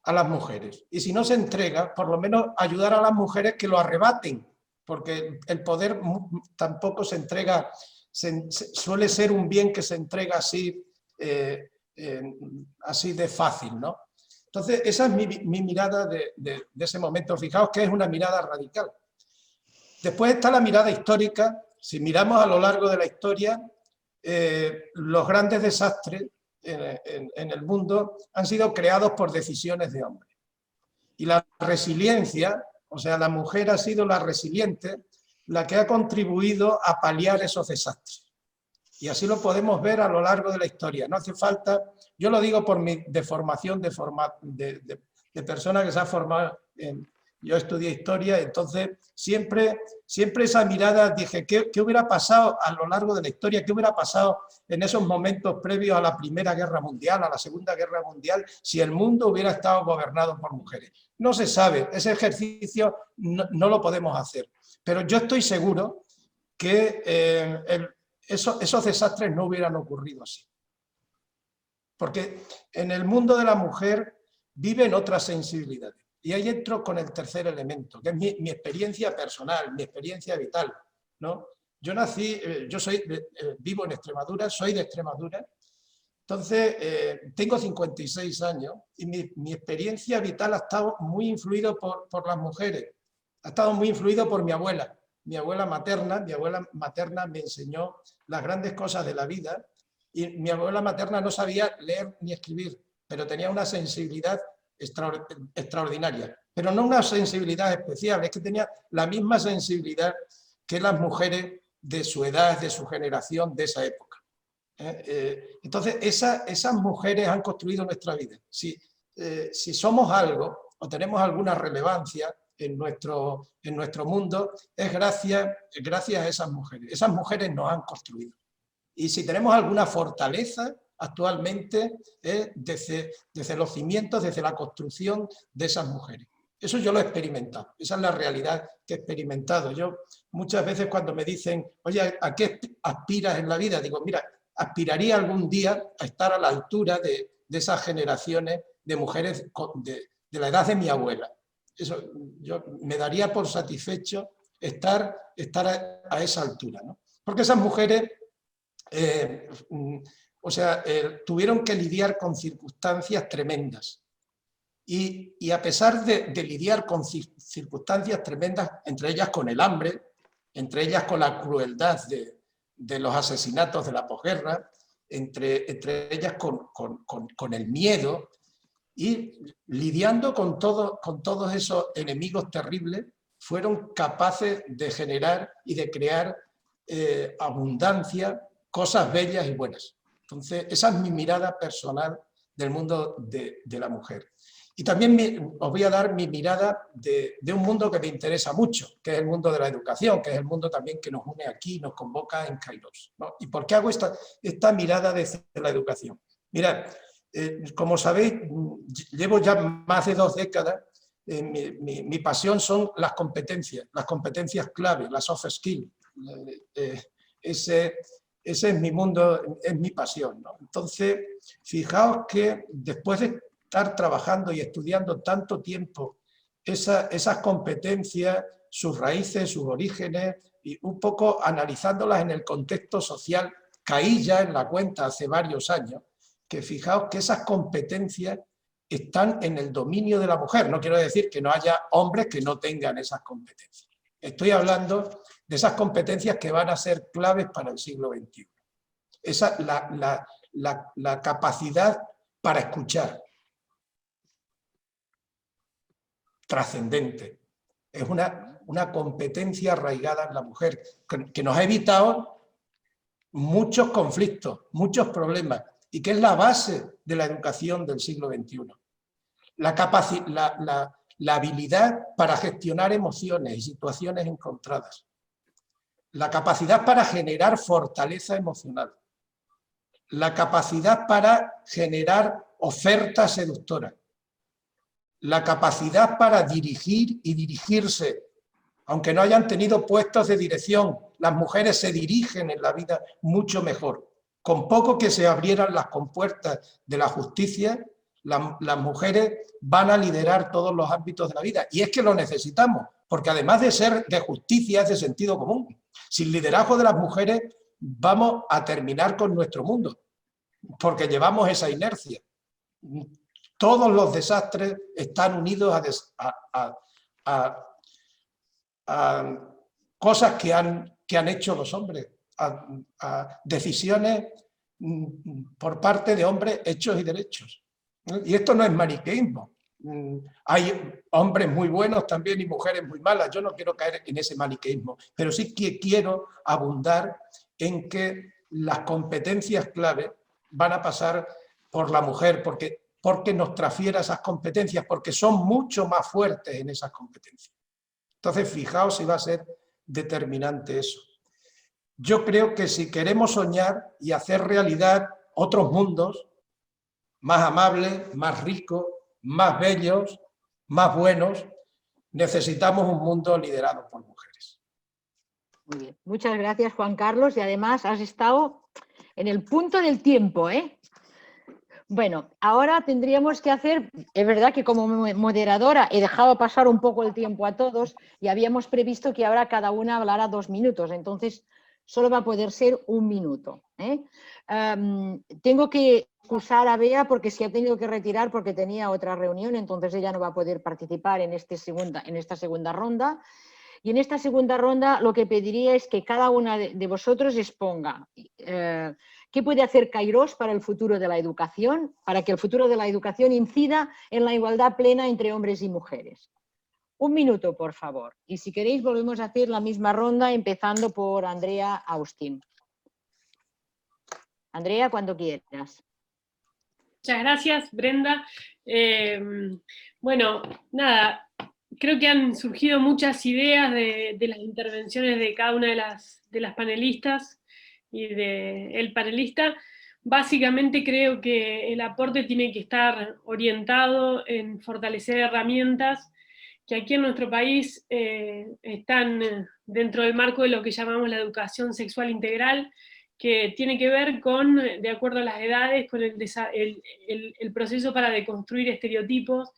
a las mujeres. Y si no se entrega, por lo menos ayudar a las mujeres que lo arrebaten, porque el poder tampoco se entrega, suele ser un bien que se entrega así, así de fácil, ¿no? Entonces, esa es mi mirada de ese momento. Fijaos que es una mirada radical. Después está la mirada histórica. Si miramos a lo largo de la historia, los grandes desastres en el mundo han sido creados por decisiones de hombres. Y la resiliencia, o sea, la mujer ha sido la resiliente, la que ha contribuido a paliar esos desastres. Y así lo podemos ver a lo largo de la historia. No hace falta, yo lo digo por mi deformación de persona que se ha formado yo estudié historia, entonces siempre esa mirada, dije, ¿qué hubiera pasado a lo largo de la historia? ¿Qué hubiera pasado en esos momentos previos a la Primera Guerra Mundial, a la Segunda Guerra Mundial, si el mundo hubiera estado gobernado por mujeres? No se sabe, ese ejercicio no lo podemos hacer, pero yo estoy seguro que esos desastres no hubieran ocurrido así. Porque en el mundo de la mujer viven otras sensibilidades. Y ahí entro con el tercer elemento, que es mi experiencia personal, mi experiencia vital, ¿no? Yo nací, vivo en Extremadura, soy de Extremadura, entonces tengo 56 años y mi experiencia vital ha estado muy influido por las mujeres, ha estado muy influido por mi abuela materna. Mi abuela materna me enseñó las grandes cosas de la vida y mi abuela materna no sabía leer ni escribir, pero tenía una sensibilidad extraordinaria, pero no una sensibilidad especial, es que tenía la misma sensibilidad que las mujeres de su edad, de su generación, de esa época. Entonces, esas mujeres han construido nuestra vida. Si somos algo o tenemos alguna relevancia en nuestro mundo, es gracias a esas mujeres. Esas mujeres nos han construido. Y si tenemos alguna fortaleza actualmente, desde los cimientos, desde la construcción de esas mujeres. Eso yo lo he experimentado, esa es la realidad que he experimentado. Yo muchas veces cuando me dicen, oye, ¿a qué aspiras en la vida? Digo, mira, aspiraría algún día a estar a la altura de esas generaciones de mujeres de la edad de mi abuela. Eso, yo me daría por satisfecho estar a esa altura, ¿no? Porque esas mujeres tuvieron que lidiar con circunstancias tremendas. Y a pesar de lidiar con circunstancias tremendas, entre ellas con el hambre, entre ellas con la crueldad de los asesinatos de la posguerra, entre ellas con el miedo, y lidiando con todos esos enemigos terribles, fueron capaces de generar y de crear abundancia, cosas bellas y buenas. Entonces, esa es mi mirada personal del mundo de la mujer. Y también os voy a dar mi mirada de un mundo que me interesa mucho, que es el mundo de la educación, que es el mundo también que nos une aquí, nos convoca en Kairos, ¿no? ¿Y por qué hago esta mirada de la educación? Mirad, como sabéis, llevo ya más de 2 décadas, mi pasión son las competencias clave, las soft skills. Ese es mi mundo, es mi pasión, ¿no? Entonces, fijaos que después de estar trabajando y estudiando tanto tiempo esas competencias, sus raíces, sus orígenes, y un poco analizándolas en el contexto social, caí ya en la cuenta hace varios años, que fijaos que esas competencias están en el dominio de la mujer. No quiero decir que no haya hombres que no tengan esas competencias. Estoy hablando de esas competencias que van a ser claves para el siglo XXI. La capacidad para escuchar, trascendente. Es una competencia arraigada en la mujer que nos ha evitado muchos conflictos, muchos problemas, y que es la base de la educación del siglo XXI. La habilidad para gestionar emociones y situaciones encontradas. La capacidad para generar fortaleza emocional. La capacidad para generar ofertas seductoras. La capacidad para dirigir y dirigirse. Aunque no hayan tenido puestos de dirección, las mujeres se dirigen en la vida mucho mejor. Con poco que se abrieran las compuertas de la justicia, las mujeres van a liderar todos los ámbitos de la vida. Y es que lo necesitamos, porque además de ser de justicia, es de sentido común. Sin liderazgo de las mujeres vamos a terminar con nuestro mundo, porque llevamos esa inercia. Todos los desastres están unidos a cosas que han hecho los hombres, a decisiones por parte de hombres hechos y derechos. Y esto no es maniqueísmo. Hay hombres muy buenos también y mujeres muy malas. Yo no quiero caer en ese maniqueísmo, pero sí que quiero abundar en que las competencias clave van a pasar por la mujer, porque porque nos transfiera esas competencias, porque son mucho más fuertes en esas competencias. Entonces, fijaos si va a ser determinante eso. Yo creo que si queremos soñar y hacer realidad otros mundos más amables, más ricos, más bellos, más buenos, necesitamos un mundo liderado por mujeres. Muy bien. Muchas gracias, Juan Carlos, y además has estado en el punto del tiempo, ¿eh? Bueno, ahora tendríamos que hacer, es verdad que como moderadora he dejado pasar un poco el tiempo a todos y habíamos previsto que ahora cada una hablara 2 minutos, entonces solo va a poder ser 1 minuto, ¿eh? Tengo que excusar a Bea porque se ha tenido que retirar porque tenía otra reunión, entonces ella no va a poder participar en esta segunda ronda. Y en esta segunda ronda lo que pediría es que cada una de vosotros exponga qué puede hacer Kairos para el futuro de la educación, para que el futuro de la educación incida en la igualdad plena entre hombres y mujeres. 1 minuto, por favor. Y si queréis volvemos a hacer la misma ronda, empezando por Andrea Austin. Andrea, cuando quieras. Muchas gracias, Brenda. Bueno, nada, creo que han surgido muchas ideas de las intervenciones de cada una de las panelistas y del panelista. Básicamente creo que el aporte tiene que estar orientado en fortalecer herramientas que aquí en nuestro país están dentro del marco de lo que llamamos la educación sexual integral, que tiene que ver con, de acuerdo a las edades, con el proceso para deconstruir estereotipos,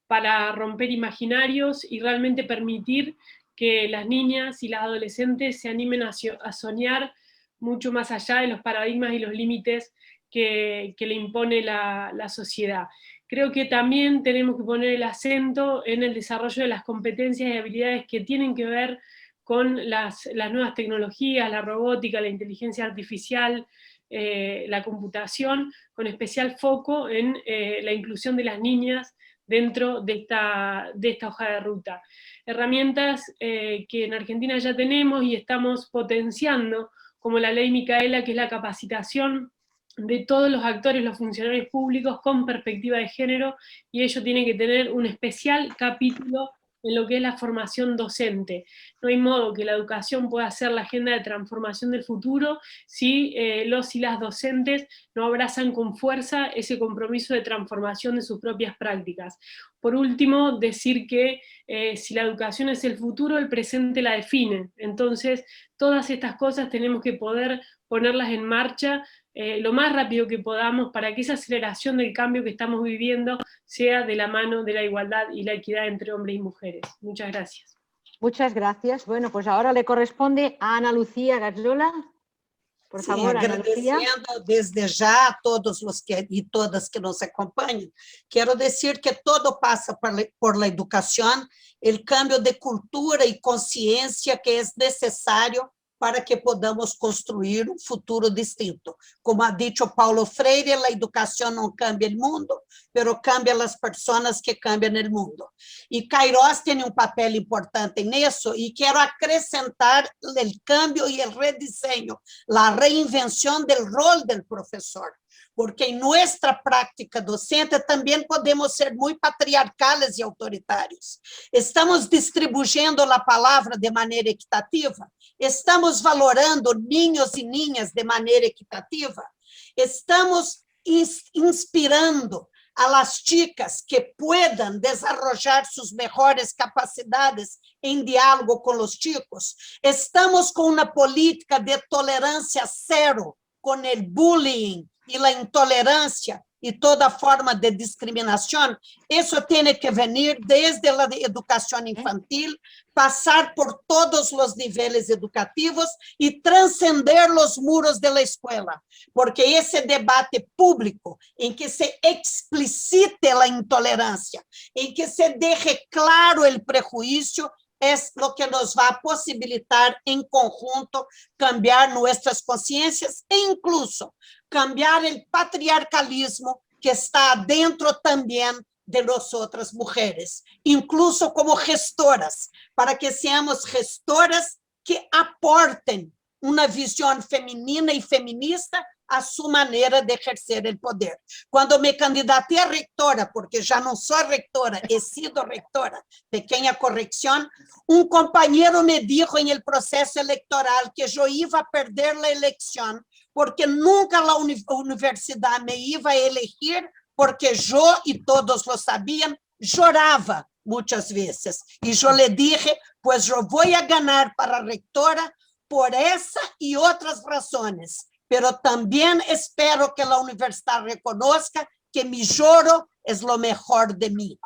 para romper imaginarios y realmente permitir que las niñas y las adolescentes se animen a soñar mucho más allá de los paradigmas y los límites que le impone la sociedad. Creo que también tenemos que poner el acento en el desarrollo de las competencias y habilidades que tienen que ver con las nuevas tecnologías, la robótica, la inteligencia artificial, la computación, con especial foco en la inclusión de las niñas dentro de esta hoja de ruta. Herramientas que en Argentina ya tenemos y estamos potenciando, como la ley Micaela, que es la capacitación de todos los actores, los funcionarios públicos con perspectiva de género, y ello tiene que tener un especial capítulo en lo que es la formación docente. No hay modo que la educación pueda ser la agenda de transformación del futuro si los y las docentes no abrazan con fuerza ese compromiso de transformación de sus propias prácticas. Por último, decir que si la educación es el futuro, el presente la define. Entonces, todas estas cosas tenemos que poder ponerlas en marcha lo más rápido que podamos para que esa aceleración del cambio que estamos viviendo sea de la mano de la igualdad y la equidad entre hombres y mujeres. Muchas gracias. Muchas gracias. Bueno, pues ahora le corresponde a Ana Lucía Gazzola. Por favor, Ana Lucía. Agradecendo desde já a todos os que e todas que nos acompanham, quero dizer que todo passa por la educação, o cambio de cultura e consciência que é necessário para que podamos construir um futuro distinto. Como ha dicho Paulo Freire, a educação não cambia o mundo, mas cambia as pessoas que cambiam o mundo. E Kairos tem papel importante nisso, e quero acrescentar o cambio e o rediseño, a reinvenção do rol do professor. Porque em nossa prática docente também podemos ser muito patriarcales e autoritários. Estamos distribuindo a palavra de maneira equitativa? Estamos valorando niños e niñas de maneira equitativa? Estamos inspirando a las chicas que puedan desarrollar sus mejores capacidades em diálogo com os chicos? Estamos com uma política de tolerância zero com o bullying e a intolerância e toda forma de discriminação? Isso tem que vir desde a educação infantil, passar por todos os níveis educativos e transcender os muros da escola, porque esse debate público em que se explicite a intolerância, em que se deje claro o prejuízo, é o que nos vai possibilitar, em conjunto, cambiar nossas consciências e, incluso, cambiar o patriarcalismo que está dentro também de nós outras mulheres, incluso como gestoras, para que seamos gestoras que aportem uma visão feminina e feminista a sua maneira de exercer o poder. Quando me candidatei a reitora, porque já não sou reitora, he sido reitora, pequena correção, um companheiro me dijo em el processo eleitoral que eu ia perder a eleição, porque nunca a universidade me ia elegir, porque eu, e todos lo sabiam, chorava muitas vezes. E eu lhe dije, pues eu vou a ganhar para a reitora por essa e outras razões, pero também espero que a universidade reconozca que mi lloro es lo mejor de mí.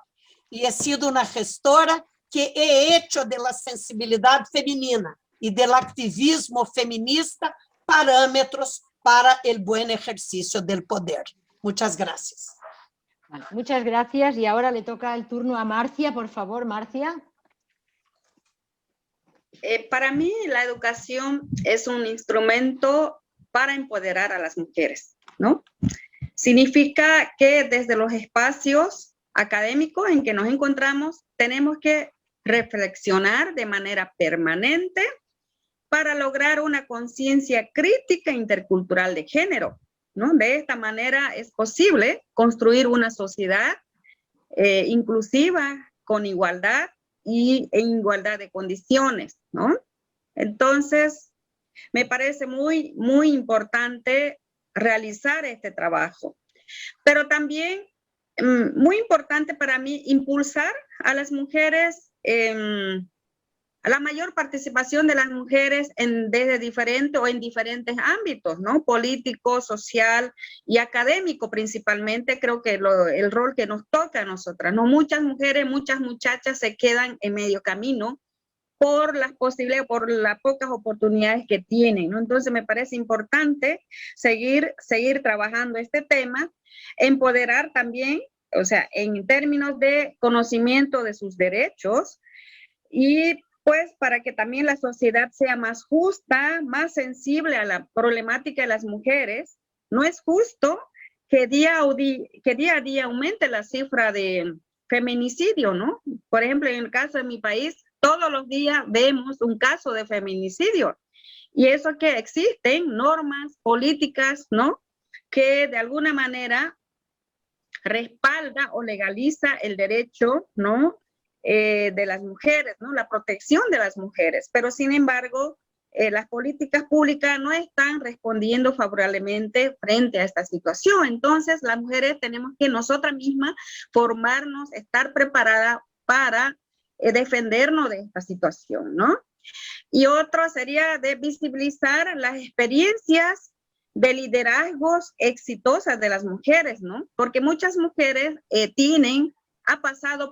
E he sido uma gestora que he hecho de la sensibilidade feminina e del activismo feminista parâmetros para el buen ejercicio del poder. Muchas gracias. Vale, muchas gracias. Y ahora le toca el turno a Marcia, por favor, Marcia. Para mí, la educación es un instrumento para empoderar a las mujeres, ¿no? Significa que desde los espacios académicos en que nos encontramos, tenemos que reflexionar de manera permanente para lograr una conciencia crítica intercultural de género, ¿no? De esta manera es posible construir una sociedad inclusiva, con igualdad en igualdad de condiciones, ¿no? Entonces, me parece muy, muy importante realizar este trabajo. Pero también, muy importante para mí, impulsar a las mujeres, a la mayor participación de las mujeres desde diferentes o en diferentes ámbitos, ¿no? Político, social y académico principalmente, creo que el rol que nos toca a nosotras, ¿no? Muchas mujeres, muchas muchachas se quedan en medio camino por las posibilidades, por las pocas oportunidades que tienen, ¿no? Entonces me parece importante seguir trabajando este tema, empoderar también, o sea, en términos de conocimiento de sus derechos y pues para que también la sociedad sea más justa, más sensible a la problemática de las mujeres. No es justo que día a día aumente la cifra de feminicidio, ¿no? Por ejemplo, en el caso de mi país, todos los días vemos un caso de feminicidio. Y eso que existen normas políticas, ¿no? Que de alguna manera respalda o legaliza el derecho, ¿no? De las mujeres, ¿no? La protección de las mujeres. Pero sin embargo, las políticas públicas no están respondiendo favorablemente frente a esta situación. Entonces, las mujeres tenemos que nosotras mismas formarnos, estar preparadas para defendernos de esta situación, ¿no? Y otro sería de visibilizar las experiencias de liderazgos exitosas de las mujeres, ¿no? Porque muchas mujeres ha pasado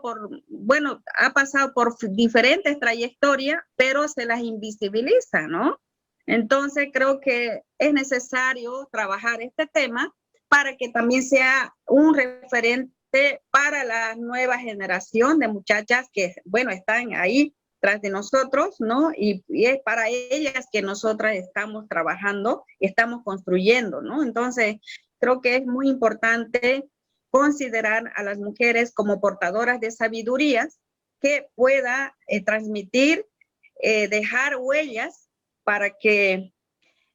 por diferentes trayectorias, pero se las invisibiliza, ¿no? Entonces creo que es necesario trabajar este tema para que también sea un referente para la nueva generación de muchachas que, bueno, están ahí tras de nosotros, ¿no? Y es para ellas que nosotras estamos trabajando y estamos construyendo, ¿no? Entonces, creo que es muy importante considerar a las mujeres como portadoras de sabidurías que pueda transmitir, dejar huellas para que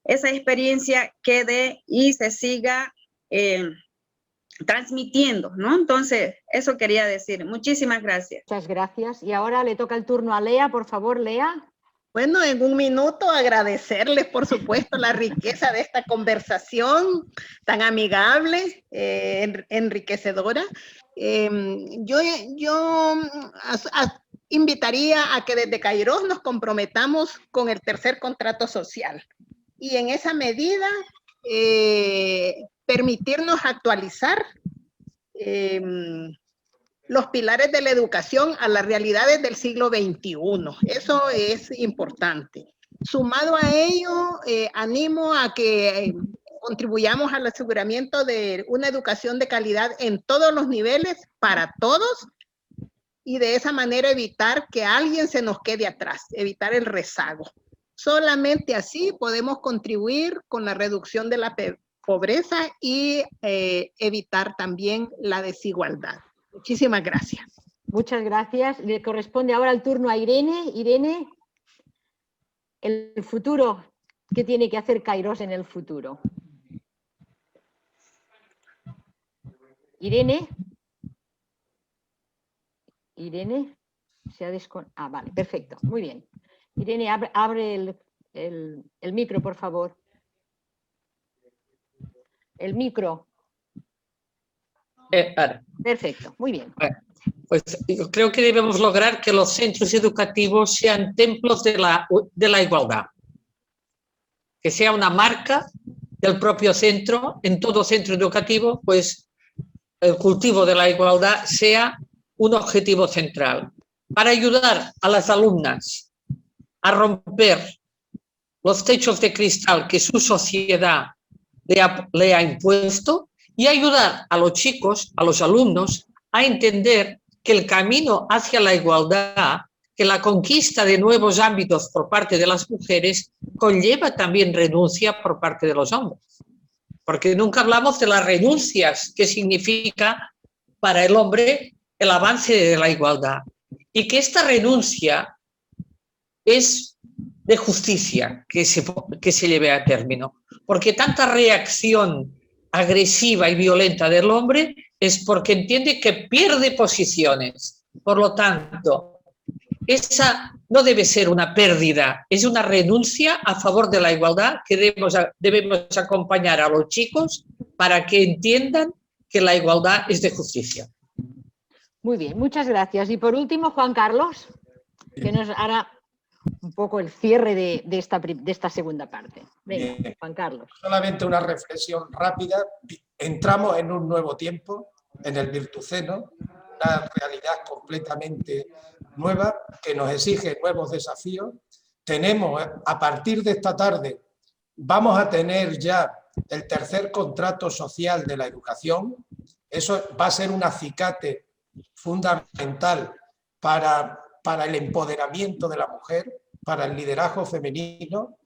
esa experiencia quede y se siga transmitiendo, ¿no? Entonces, eso quería decir. Muchísimas gracias. Muchas gracias. Y ahora le toca el turno a Lea, por favor, Lea. Bueno, en un minuto agradecerles, por supuesto, la riqueza de esta conversación tan amigable, enriquecedora. Yo invitaría a que desde Kairos nos comprometamos con el tercer contrato social y en esa medida permitirnos actualizar los pilares de la educación a las realidades del siglo XXI. Eso es importante. Sumado a ello, animo a que contribuyamos al aseguramiento de una educación de calidad en todos los niveles para todos y de esa manera evitar que alguien se nos quede atrás, evitar el rezago. Solamente así podemos contribuir con la reducción de la pobreza y evitar también la desigualdad. Muchísimas gracias. Muchas gracias. Le corresponde ahora el turno a Irene. Irene, el futuro ¿Qué tiene que hacer Kairos en el futuro? Irene. Irene. Se ha Ah, vale, perfecto. Muy bien. Irene, abre el micro, por favor. El micro. Perfecto, muy bien. Pues yo creo que debemos lograr que los centros educativos sean templos de la igualdad. Que sea una marca del propio centro, en todo centro educativo, pues el cultivo de la igualdad sea un objetivo central. Para ayudar a las alumnas a romper los techos de cristal que su sociedad le ha impuesto y ayudar a los chicos, a los alumnos, a entender que el camino hacia la igualdad, que la conquista de nuevos ámbitos por parte de las mujeres conlleva también renuncia por parte de los hombres. Porque nunca hablamos de las renuncias que significa para el hombre el avance de la igualdad. Y que esta renuncia es de justicia que se lleve a término. Porque tanta reacción agresiva y violenta del hombre es porque entiende que pierde posiciones. Por lo tanto, esa no debe ser una pérdida, es una renuncia a favor de la igualdad que debemos acompañar a los chicos para que entiendan que la igualdad es de justicia. Muy bien, muchas gracias. Y por último, Juan Carlos, que nos hará un poco el cierre de esta segunda parte. Venga, bien. Juan Carlos. Solamente una reflexión rápida. Entramos en un nuevo tiempo, en el Virtuceno, una realidad completamente nueva que nos exige nuevos desafíos. Tenemos, a partir de esta tarde, vamos a tener ya el tercer contrato social de la educación. Eso va a ser un acicate fundamental para el empoderamiento de la mujer, para el liderazgo femenino.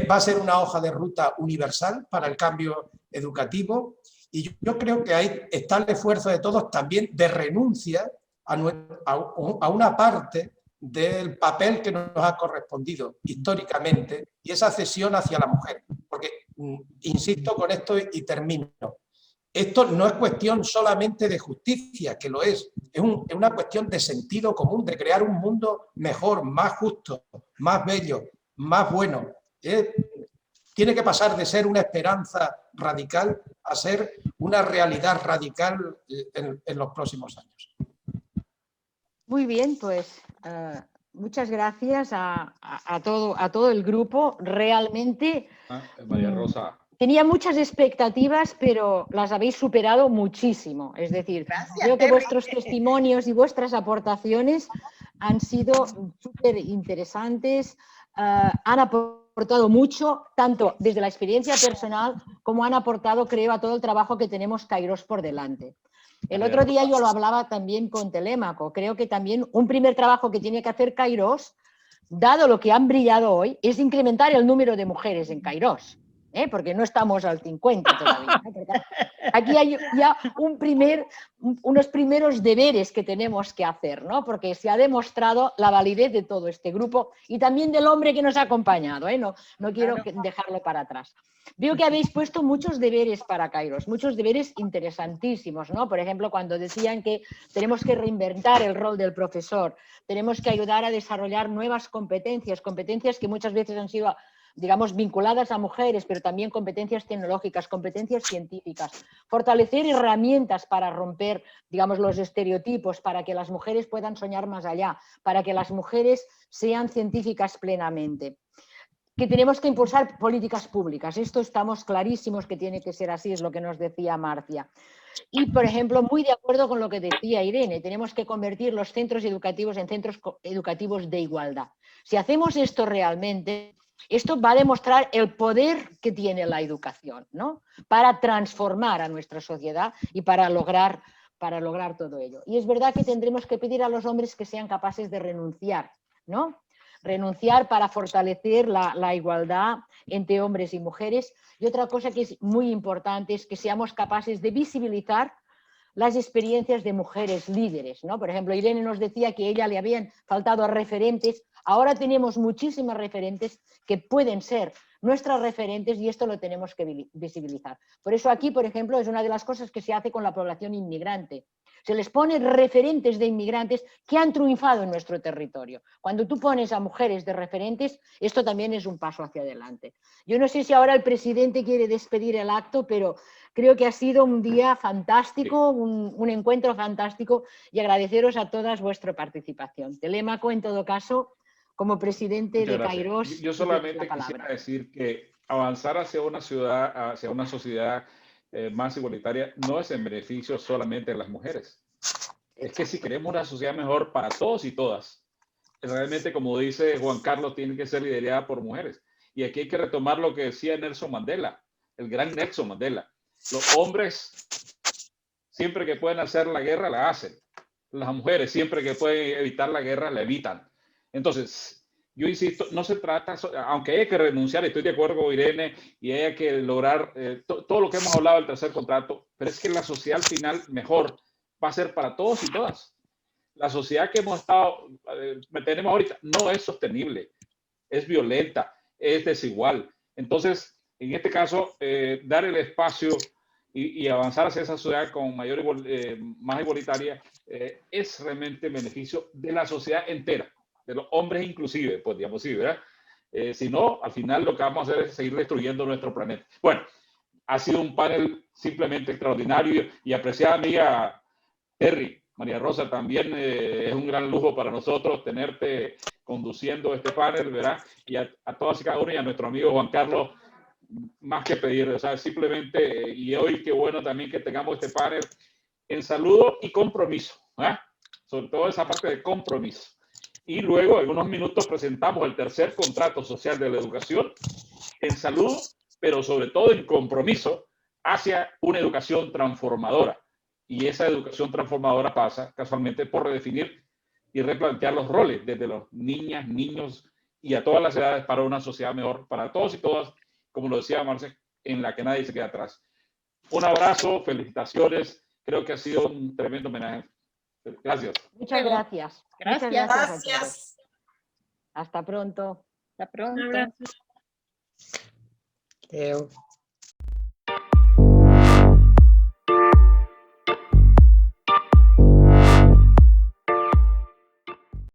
Va a ser una hoja de ruta universal para el cambio educativo. Y yo creo que ahí está el esfuerzo de todos también de renuncia a una parte del papel que nos ha correspondido históricamente y esa cesión hacia la mujer. Porque, insisto con esto y termino, esto no es cuestión solamente de justicia, que lo es una cuestión de sentido común, de crear un mundo mejor, más justo, más bello, más bueno. Tiene que pasar de ser una esperanza radical a ser una realidad radical en los próximos años. Muy bien, pues muchas gracias a todo el grupo. Realmente María Rosa. Tenía muchas expectativas, pero las habéis superado muchísimo. Es decir, creo que vuestros testimonios y vuestras aportaciones han sido súper interesantes, han aportado mucho, tanto desde la experiencia personal como han aportado, creo, a todo el trabajo que tenemos Kairos por delante. El otro día yo lo hablaba también con Telémaco. Creo que también un primer trabajo que tiene que hacer Kairos, dado lo que han brillado hoy, es incrementar el número de mujeres en Kairos. Porque no estamos al 50 todavía. Aquí hay ya unos primeros deberes que tenemos que hacer, ¿no? Porque se ha demostrado la validez de todo este grupo y también del hombre que nos ha acompañado, no quiero dejarlo para atrás. Veo que habéis puesto muchos deberes para Kairos, muchos deberes interesantísimos, ¿no? Por ejemplo, cuando decían que tenemos que reinventar el rol del profesor, tenemos que ayudar a desarrollar nuevas competencias que muchas veces han sido, digamos, vinculadas a mujeres, pero también competencias tecnológicas, competencias científicas, fortalecer herramientas para romper, digamos, los estereotipos, para que las mujeres puedan soñar más allá, para que las mujeres sean científicas plenamente. Que tenemos que impulsar políticas públicas, esto estamos clarísimos que tiene que ser así, es lo que nos decía Marcia. Y, por ejemplo, muy de acuerdo con lo que decía Irene, tenemos que convertir los centros educativos en centros educativos de igualdad. Si hacemos esto realmente, esto va a demostrar el poder que tiene la educación, ¿no? Para transformar a nuestra sociedad y para lograr todo ello. Y es verdad que tendremos que pedir a los hombres que sean capaces de renunciar, ¿no? Renunciar para fortalecer la igualdad entre hombres y mujeres. Y otra cosa que es muy importante es que seamos capaces de visibilizar las experiencias de mujeres líderes, ¿no? Por ejemplo, Irene nos decía que a ella le habían faltado referentes Ahora tenemos muchísimas referentes que pueden ser nuestras referentes y esto lo tenemos que visibilizar. Por eso aquí, por ejemplo, es una de las cosas que se hace con la población inmigrante. Se les pone referentes de inmigrantes que han triunfado en nuestro territorio. Cuando tú pones a mujeres de referentes, esto también es un paso hacia adelante. Yo no sé si ahora el presidente quiere despedir el acto, pero creo que ha sido un día fantástico, un encuentro fantástico y agradeceros a todas vuestra participación. Telémaco, en todo caso, como presidente Muchas de gracias. Kairos. Yo solamente quisiera decir que avanzar hacia una ciudad, hacia una sociedad más igualitaria no es en beneficio solamente de las mujeres. Es que si queremos una sociedad mejor para todos y todas, realmente, como dice Juan Carlos, tiene que ser liderada por mujeres. Y aquí hay que retomar lo que decía Nelson Mandela, el gran Nelson Mandela. Los hombres, siempre que pueden hacer la guerra, la hacen. Las mujeres, siempre que pueden evitar la guerra, la evitan. Entonces, yo insisto, no se trata, aunque haya que renunciar, estoy de acuerdo con Irene, y haya que lograr todo lo que hemos hablado del tercer contrato, pero es que la sociedad al final mejor va a ser para todos y todas. La sociedad que tenemos ahorita no es sostenible, es violenta, es desigual. Entonces, en este caso, dar el espacio y avanzar hacia esa sociedad con más igualitaria es realmente beneficio de la sociedad entera, de los hombres inclusive, pues digamos así, ¿verdad? Si no, al final lo que vamos a hacer es seguir destruyendo nuestro planeta. Bueno, ha sido un panel simplemente extraordinario y apreciada amiga Terry, María Rosa, también es un gran lujo para nosotros tenerte conduciendo este panel, ¿verdad? Y a todas y cada uno y a nuestro amigo Juan Carlos, más que pedir, o sea, simplemente, y hoy qué bueno también que tengamos este panel en saludo y compromiso, ¿eh? Sobre todo esa parte de compromiso. Y luego, en unos minutos, presentamos el tercer contrato social de la educación en salud, pero sobre todo en compromiso hacia una educación transformadora. Y esa educación transformadora pasa casualmente por redefinir y replantear los roles desde los niñas, niños y a todas las edades para una sociedad mejor, para todos y todas, como lo decía Marce, en la que nadie se queda atrás. Un abrazo, felicitaciones, creo que ha sido un tremendo homenaje. Gracias. Muchas gracias. Gracias. Muchas gracias. Gracias. Hasta pronto. Hasta pronto. Un abrazo. Creo.